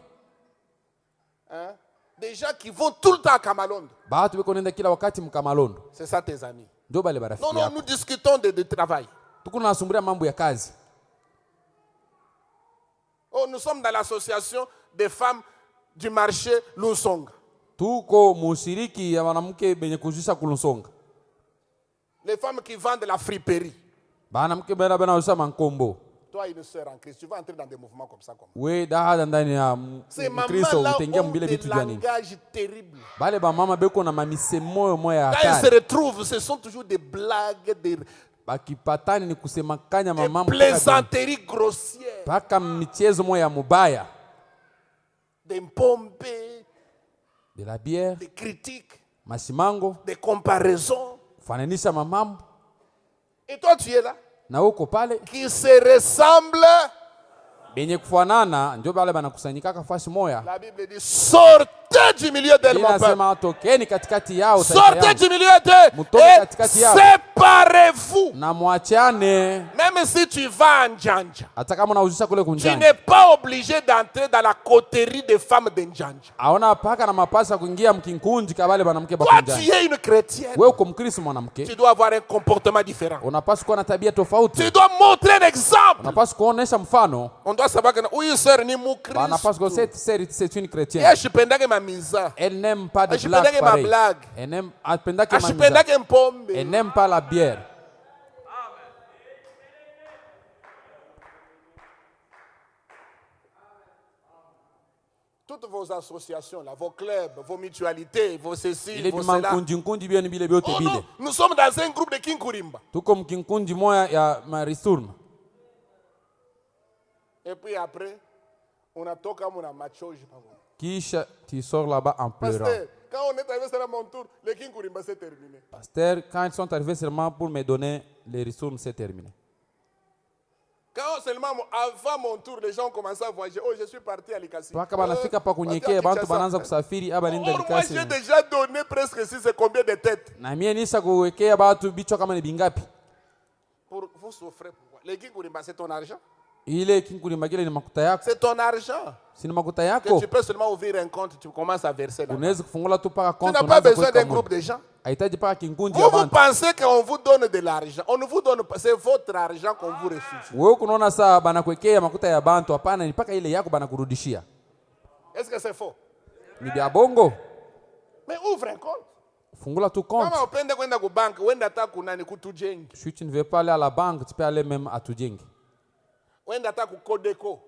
hein? Des gens qui vont tout le temps à Kamalondo. batu beko nenda kila wakati mkamalondo. C'est ça tes amis. Ndio bale Non, barafiki non, yako. nous discutons de travail. Tuko tunasumbulia mambo ya kazi. Oh, nous sommes dans l'association des femmes du marché Lusonga. Tuko mushiriki ya wanamke benye kujisha kulonsonga. Les femmes qui vendent la friperie. Banamke bena bena usha mankombo. Toi, une sœur en Christ, tu vas entrer dans des mouvements comme ça. We daha ndani ya Ces Kristo mamans-là utengea ont mbile des vitu vya nini. langages terribles. Bale ba mama beko na mamisemo moya Quand ils se hatari. retrouvent, ce sont toujours des blagues, des Bakipatani ni kusema kanya mama plaisanteries grossières, paka michezo moya mubaya. des pompées, De la bière, des critiques, masimango, des comparaisons. kufananisha mamambo. Et toi, tu es là, Na uko pale qui se ressemblent. benye kufanana ndio bale banakusanyika kafasi moya. La Bible dit, sortez du milieu d'elle, mon peuple. Inasema tokeni katikati yao taifa Sortez yangu. du milieu d'elle Mutoke et katikati yao. séparez-vous. Na mwachane. Même si tu vas en Djanja, Hata kama unauzisha kule tu kunjani. n'es pas obligé d'entrer dans la coterie des femmes de Djanja. Aona paka na mapasa kuingia mkinkunji kabale banamke Toi, bakunjani. tu es une chrétienne. Wewe uko Mkristo mwanamke, Tu dois avoir un comportement différent. unapaswa kuwa na tabia tofauti. Tu dois montrer un exemple. Unapaswa kuonesha mfano. On doit savoir que oui, sœur, ni mon Christ. Banapaswa que c'est une chrétienne. Et je pendais ma misa. Elle n'aime pas de Je blagues pendais ma pareilles. blague. Elle n'aime apenda que Je pendais mamiza. un pombe. Elle n'aime pas la bière. Toutes vos associations, là, vos clubs, vos mutualités, vos ceci, Ile vos cela. bimankunji bia ni bile biote Oh bile. non, nous sommes dans un groupe de Kinkurimba. Tuko mkinkunji moya ya Marisurma. Et puis après, on a toqué mon macho. Kisha tu sors là-bas en pleurant. Pasteur, quand on est arrivé à mon tour, le Kinkurimba s'est terminé. Pasteur, quand ils sont arrivés seulement pour me donner les ressources, c'est terminé. Quand seulement avant mon tour, les gens ont commencé à voyager. Oh, je suis parti à Likasi. Paka banafika pa kunyekea bantu banaanza kusafiri aba nenda Or, moi, Likasi. j'ai déjà donné presque si c'est combien de têtes. Na mie nisha kuwekea batu bichwa kama ni bingapi. Pour vous souffrir pourquoi? Les Kinkurimba, c'est ton argent. Ile kinkurimba kile ni makuta yako. C'est ton argent. Si ni makuta Que yako. tu peux seulement ouvrir un compte, tu commences à verser là. Unaweza kufungula tu paka Tu konto. n'as pas besoin d'un groupe de gens. Haitaji paka kinkundi Vous, ya vous bantu. pensez qu'on vous donne de l'argent. On ne vous donne pas. C'est votre argent qu'on vous ressource. Wewe kunaona saa banakuwekea makuta ya bantu, hapana, ni paka ile yako banakurudishia. Est-ce que c'est faux? Ni bya bongo. Mais ouvre un compte. Fungula tu compte. Kama upende kwenda ku bank, wenda hata kunani kutujengi. Si tu ne veux pas aller à la banque, tu peux aller même à Tujengi. Wenda hata ku Codeco.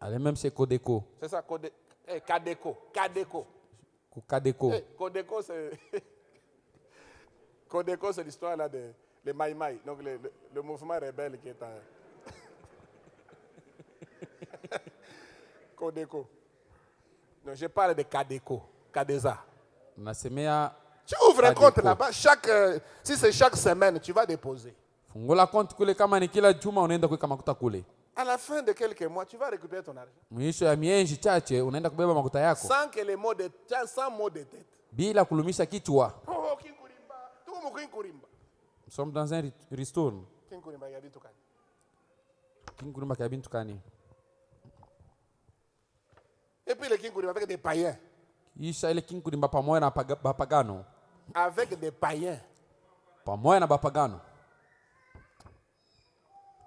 Aller même chez Codeco. C'est ça, Cadeco. Cadeco. Codeco. Codeco, c'est... Codeco, c'est l'histoire là de les Maïmaï. Donc le mouvement rebelle qui est à... Codeco. Non, je parle de Cadeco. Cadeza. Nasemea Tu ouvres un compte Cadeco. là-bas. Si c'est chaque semaine, tu vas déposer. fungula compte kule, kama ni kila juma unaenda kuweka makuta kule. À la fin de quelques mois, tu vas récupérer ton argent. Mwisho ya miezi chache unaenda kubeba makuta yako Sans que les mots de... Sans mots de tête. bila kulumisha kichwa. Oh, Kinkurimba. Tu vois, Kinkurimba. Nous sommes dans un restore. Kinkurimba, il y a tout. Kinkurimba kia bintu kani. Et puis les Kinkurimba avec des païens. Isha ile kinkurimba pamoja na bapagano. Avec des païens. Pamoja na bapagano.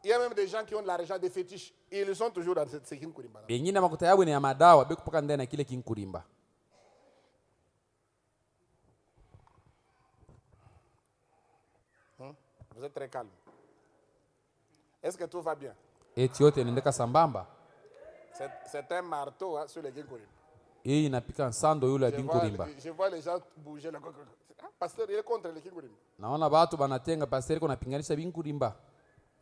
Il y a même des gens qui ont de l'argent, des fétiches. Ils sont toujours dans ces Kinkurimba. Bengine makuta yao ni ya madawa, beku paka ndani ya kile kinkurimba. Vous êtes très calme. Est-ce que tout va bien? Eti yote inaendeka sambamba. C'est un marteau hein, sur les Kinkurimba. Hii inapika nsando yule ya kinkurimba. Je vois les gens bouger là. Ah, pasteur, il est contre les Kinkurimba. Naona watu banatenga pastori kuna pinganisha binkurimba.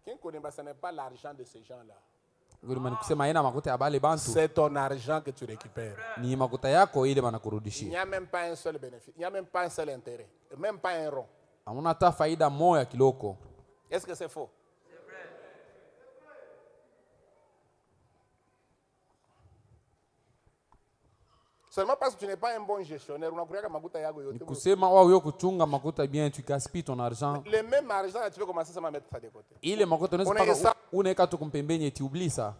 Kinkurimba, ce n'est pas l'argent de ces gens-là. Ngurima ni kusema haina makuta ya bale bantu. C'est ton argent que tu récupères. Ni makuta yako ile Il n'y banakurudishia. a même pas un seul bénéfice. Il n'y a même pas un seul intérêt. Même pas un rond. Hamuna hata faida moja kiloko. Est-ce que c'est faux? Seulement parce que tu n'es pas un bon gestionnaire. Ni kusema wao yo kuchunga makuta bien, tu gaspilles ton argent. Le même argent, tu peux commencer à mettre ça de côté. Ile makuta unaweza paka unaweka tu kumpembeni eti oublie ça.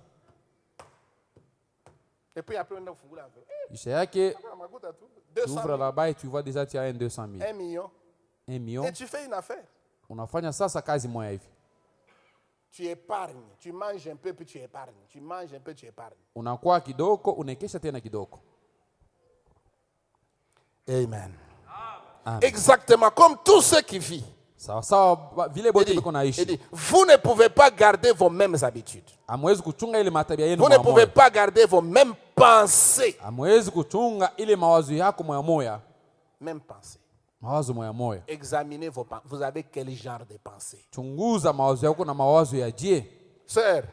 Et puis après, on a foutu là. Isha yake tu 200 ouvres 000, là-bas et tu vois déjà tu as 200 000. 1 million. 1 million. Et tu fais une affaire. Unafanya sasa kazi moja hivi. Tu épargnes. Tu manges un peu, puis tu épargnes. Tu manges un peu, tu épargnes. Unakuwa kidogo, unaekesha tena kidogo. Amen. Amen. Exactement comme tous ceux qui vivent. Sawa sawa vile bote biko Il naishi. dit, vous ne pouvez pas garder vos mêmes habitudes. Hamwezi kuchunga ile matabia yenu Vous ne moya pouvez moya. pas garder vos mêmes pensées. Hamwezi kuchunga ile mawazo yako moya moya. Mêmes pensées. Mawazo moya moya. Examinez vos pensées. Vous avez quel genre de pensées? Chunguza mawazo yako na mawazo ya je. Sœur,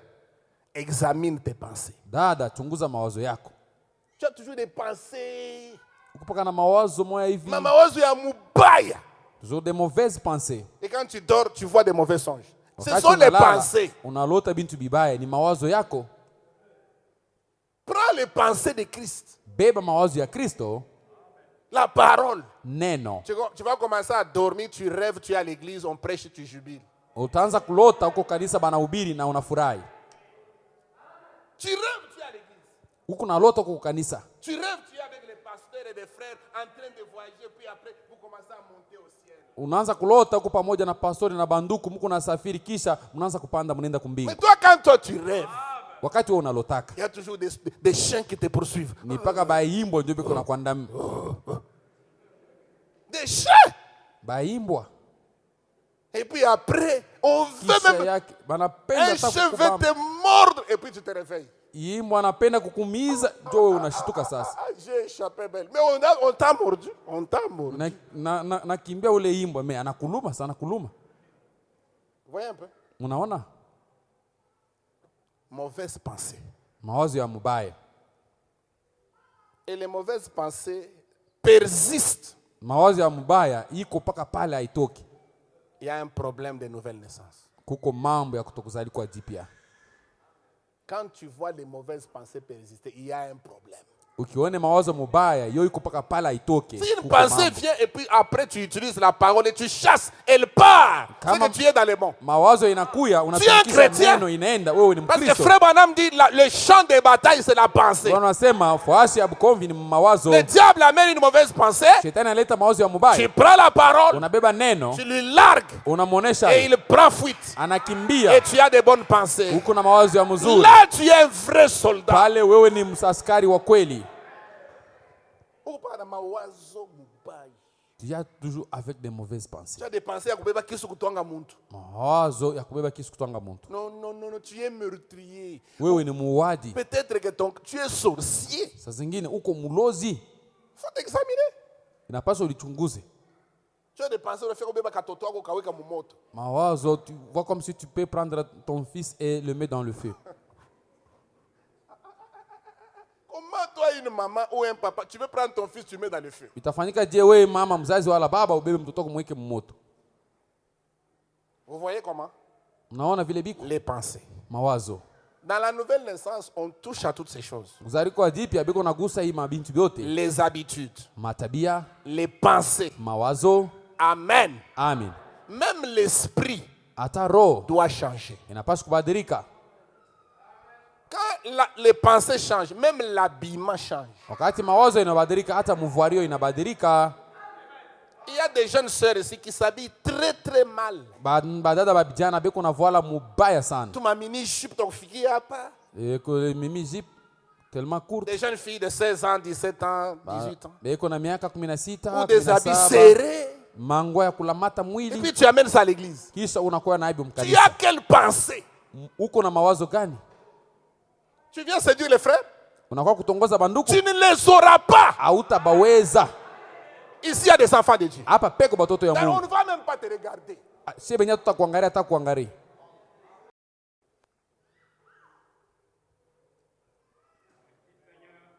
examine tes pensées. Dada, chunguza mawazo yako. Tu as toujours des pensées. Ukipaka na mawazo moya hivi. Mawazo ya mubaya. Toujours des mauvaises pensées. Et quand tu dors, tu vois des mauvais songes. Ce Wakati sont les unalala, pensées. unalota bintu bibaya, ni mawazo yako. Prends les pensées de Christ. Beba mawazo ya Kristo, La parole. neno. Tu vas commencer à dormir, tu rêves, tu es à l'église, on prêche, tu jubiles. Utaanza kulota huko kanisa banahubiri na unafurahi. Tu rêves, tu es à l'église. Huko nalota huko kanisa. Tu rêves, tu es avec les pasteurs et les frères en train de voyager, puis après, vous commencez à monter au ciel. Unaanza kulota huko pamoja na pastori na banduku, mko nasafiri kisha mnaanza kupanda mnaenda kumbingu. Mais toi, quand toi tu rêves, Wakati wewe unalotaka, il y a toujours des chiens qui te poursuivent. ni paka bayimbwa ndio biko na kwandami. Des chiens. Bayimbwa. Et puis après, on veut Kisha même... yake banapenda Un hata chien veut kukubamba. te mordre et puis tu te réveilles. Yimbwa anapenda kukumiza, ndio wewe unashituka sasa. Ah, j'ai échappé belle. Mais on t'a mordu. On t'a mordu. Nakimbia ule yimbwa, me anakuluma sana kuluma. Vous voyez un peu? Unaona? Mauvaise pensée. Mawazo ya mubaya. Et les mauvaises pensées persistent. Mawazo ya mubaya iko paka pale haitoki. Il y a un problème de nouvelle naissance. Kuko mambo ya kutokuzali kwa jipya. quand tu vois les mauvaises pensées persister, il y a un problème. Ukione mawazo mubaya yo iko paka pala itoke. Si une pensée vient et puis après tu utilises la parole et tu chasses, elle part. C'est que tu es dans le bon. Mawazo inakuya unatumikisha neno inaenda wewe ni Parce que Mkristo. frère Branham dit le champ de bataille c'est la pensée. Wanasema fuasi ya Bukomvi ni mawazo. Le diable amène une mauvaise pensée. Shetani analeta mawazo ya mubaya. Tu prends la parole, Unabeba neno, tu lui largues unamuonesha et il prend fuite. anakimbia. Et tu as de bonnes pensées. Huko na mawazo ya mzuri. Là tu es un vrai soldat. Pale wewe ni msaskari wa kweli. Tu as toujours avec des mauvaises pensées. Tu as des pensées à kubeba kisu kutonga muntu. Mawazo ya kubeba kisu kutwanga muntu. Non, tu es meurtrier. Wewe ni muuaji. Peut-être que tu es sorcier. Saa zingine uko mulozi. Faut t'examiner. Inapaswa ulichunguze. Tu as des pensées de faire kubeba katoto wako kaweka mu moto. Mawazo, tu vois comme si tu peux prendre ton fils et le mettre dans le feu. Comment toi, une maman ou un papa, tu veux prendre ton fils, tu mets dans le feu? Itafanyika je wewe mama mzazi wala baba ubebe mtoto wako mweke mmoto? Vous voyez comment? Unaona vile biko? Les pensées. Mawazo. Dans la nouvelle naissance, on touche à toutes ces choses. Kuzariko ajipya biko nagusa hii mabintu vyote. Les habitudes, Matabia, les pensées. mawazo. Amen. Amen. Même l'esprit Hata roho doit changer. inapaswa kubadilika. Quand les pensées changent, même l'habillement change. Wakati mawazo inabadilika hata mvuario inabadilika. Il y a des jeunes sœurs ici qui s'habillent très très mal. Badada babijana beko na voila mubaya sana. Tu m'as mini jupe donc fille hapa. Que mimi zip tellement courte. Des jeunes filles de 16 ans, 17 ans, 18 ans. Beko na miaka 16, Ou des habits serrés. Mango ya kulamata Et mwili. puis tu amènes ça à l'église. Kisha unakuwa na aibu Tu mkanisa. as quelle pensée? Uko na mawazo gani? Tu viens séduire les frères? Unakuwa kutongoza banduku? Tu ne les auras pas. Hautabaweza. Ici il y a des enfants de Dieu. Hapa peko batoto ya On Mungu. ne va même pas te regarder. Sie benya tutakuangalia hata kuangalia.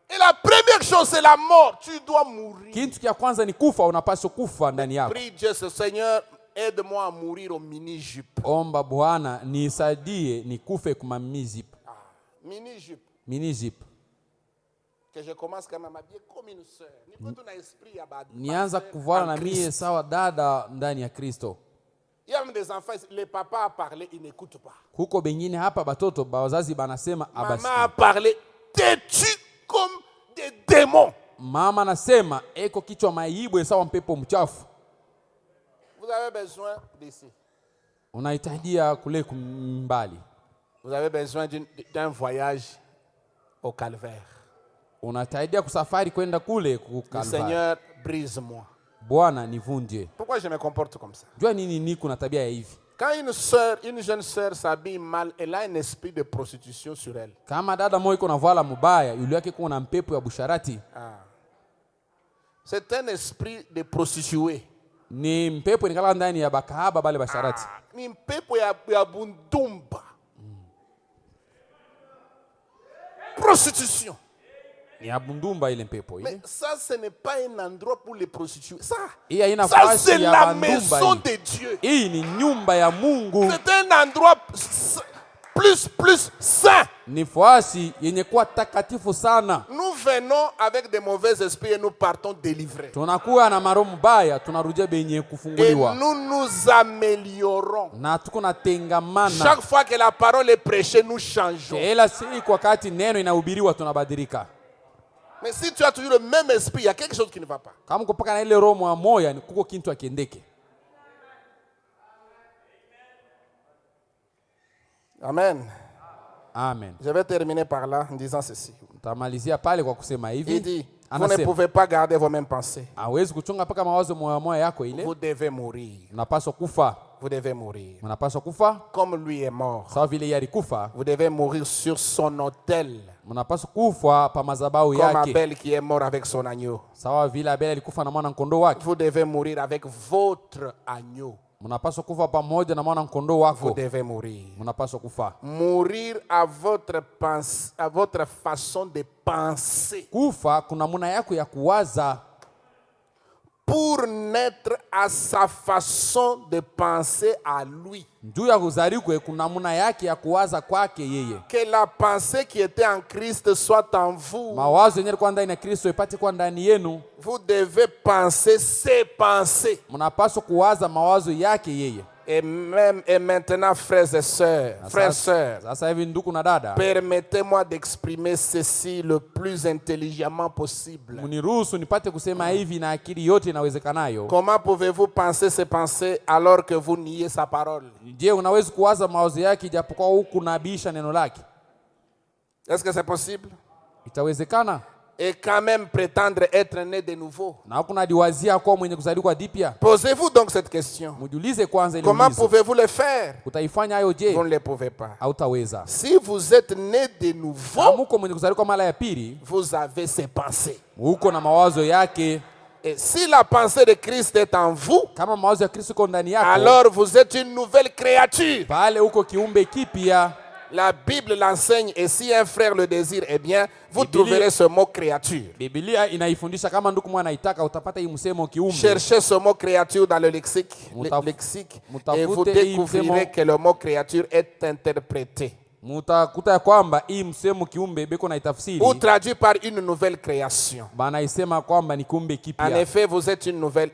Et la première chose c'est la mort. Tu dois mourir. Kitu kia kwanza ni kufa, unapaswa kufa ndani yako. Prie Dieu, Seigneur, aide-moi à mourir au mini-jupe. Omba Bwana nisaidie nikufe kuma mizip. Mini-jupe. Mini zip. Que je commence quand même à m'habiller comme une sœur. Nianza kuvala na mie sawa dada ndani ya Kristo. Il y a même des enfants, les papas a parlé, ils n'écoutent pas. Kuko bengine hapa batoto bazazi banasema abasi. Maman a parlé, têtu comme des démons. Mama nasema eko kichwa maibwe sawa mpepo mchafu. Vous avez besoin d'ici. Unahitajia kule kumbali. Vous avez besoin d'un voyage au calvaire. Unataidia kusafari kwenda kule kukalvari. Seigneur, brise-moi. Bwana nivunje. Pourquoi je me comporte comme ça? Jua nini niko na tabia ya hivi? Quand une jeune sœur s'habille mal, elle a un esprit de prostitution sur elle. Kama dada moyo iko na vala mubaya, yule yake kuna mpepo ya busharati. C'est un esprit de prostituée. Ni mpepo nikala ndani ya bakahaba bale basharati. Ni mpepo ya bundumba. Prostitution. Ni abundumba ile mpepo ile. Mais ça, ce n'est pas un endroit pour les prostituées. Ça c'est la maison de Dieu. Hii ni nyumba ya Mungu. C'est un endroit plus saint. Ni fasi yenye kuwa takatifu sana. Nous venons avec des mauvais esprits et nous partons délivrés. Tunakuwa na maroho mbaya, tunarudia benye kufunguliwa. Et nous nous améliorons. Na tuko na tengamana. Chaque fois que la parole est prêchée, nous changeons. Kila siku wakati neno inahubiriwa tunabadilika. Mais si tu as toujours le même esprit, il y a quelque chose qui ne va pas. Kama kupaka na ile roho ya moyo ni kuko kintu akiendeke. Amen. Amen. Je vais terminer par là en disant ceci. Tamalizia pale kwa kusema hivi. Il dit, vous ne pouvez pas garder vos mêmes pensées. Hawezi kuchunga paka mawazo moyo yako ile. Vous devez mourir. Unapaswa kufa. Vous devez mourir. Unapaswa kufa. Comme lui est mort. Sawa vile yeye alikufa. Vous devez mourir sur son autel. Unapaswa kufa pa madhabahu yake. Comme Abel qui est mort avec son agneau. Sawa vile Abel alikufa na mwana kondoo wake. Vous devez mourir avec votre agneau. Munapaswa kufa pamoja na mwana kondoo wako. Vous devez mourir. Munapaswa kufa. Mourir à votre façon de penser. Kufa kuna muna yako ya kuwaza. Pour naître à sa façon de penser à lui. Juu ya kuzaliwa kuna namna yake ya kuwaza kwake yeye. Que la pensée qui était en Christ soit en vous. Mawazo yenyewe kwa ndani ya Kristo ipate kwa ndani yenu. Vous devez penser ses pensées. Mnapaswa kuwaza mawazo yake yeye. Et maintenant, frères et sœurs, Sasa hivi ndugu na dada, permettez-moi d'exprimer ceci le plus intelligemment possible. Mniruhusu nipate kusema hivi na akili yote inawezekanayo. Comment pouvez-vous penser ces pensées alors que vous niez sa parole? Je, unaweza kuwaza mawazo yake japokuwa huku nabisha neno lake? Est-ce que c'est possible? Itawezekana? Et quand même prétendre être né de nouveau. Na hakuna diwazia kwa mwenye kuzaliwa dipya. Posez-vous donc cette question. Mujiulize kwanza ile Comment pouvez-vous le faire? Utaifanya hayo je? Vous ne le pouvez pas. Hautaweza. Si vous êtes né de nouveau, Muko mwenye kuzaliwa mara ya pili, vous avez ses pensées. uko na mawazo yake. Et si la pensée de Christ est en vous, Kama mawazo ya Kristo iko ndani yako, alors vous êtes une nouvelle créature. pale uko kiumbe kipya. La Bible l'enseigne et si un frère le désire, eh bien, vous trouverez ce mot créature. Biblia inaifundisha kama ndugu mwana itaka utapata hii msemo kiumbe. Cherchez ce mot créature dans le lexique, et vous découvrirez que le mot créature est interprété Mutakuta kwamba hii msemo kiumbe beko na itafsiri ou traduit par une nouvelle création. Bana isema kwamba ni kiumbe kipya. En effet, vous êtes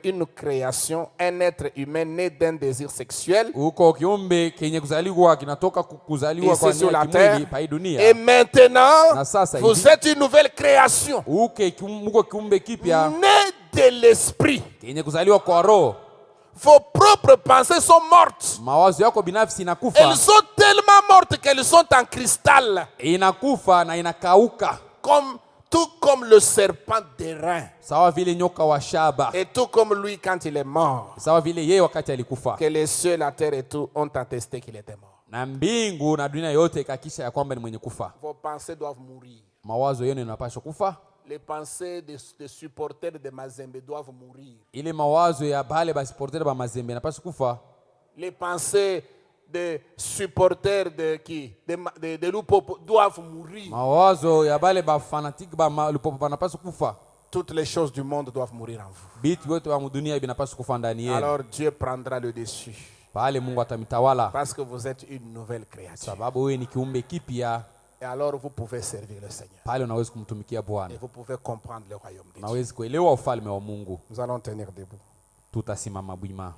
une création, un être humain né d'un désir sexuel. Uko kiumbe kenye kuzaliwa kinatoka kuzaliwa kwa sur la kimwili terre. pa dunia. Et maintenant, Na sasa vous êtes une nouvelle création. Uko kiumbe kipya Né de l'esprit. kenye kuzaliwa kwa roho. Vos propres pensées sont mortes. Mawazo yako binafsi inakufa. Elles sont tellement mortes qu'elles sont en cristal. Inakufa na inakauka. Tout comme le serpent d'airain. Sawa vile nyoka wa shaba. Et tout comme lui quand il est mort. Sawa vile yeye wakati alikufa. Que les cieux, la terre et tout ont attesté qu'il était mort. Na mbingu na dunia yote ikakisha ya kwamba ni mwenye kufa. Vos pensées doivent mourir. Mawazo yenu yanapaswa kufa. Les pensées des supporters de Mazembe doivent mourir. Ile mawazo ya bale ba supporter ba Mazembe yanapaswa kufa. Les pensées des supporters de Lupopo doivent mourir. Mawazo ya bale ba fanatique ba Lupopo banapaswa kufa. Toutes les choses du monde doivent mourir en vous. Bitu yote wa dunia binapaswa kufa ndani yenu. Alors Dieu prendra le dessus. Pale Mungu atamitawala. Parce que vous êtes une nouvelle créature. Sababu wewe ni kiumbe kipya. Et alors vous pouvez servir le Seigneur. Pale unaweza kumtumikia Bwana. Et vous pouvez comprendre le royaume de Dieu. Unaweza kuelewa ufalme wa Mungu. Nous allons tenir debout. Tutasimama bwima.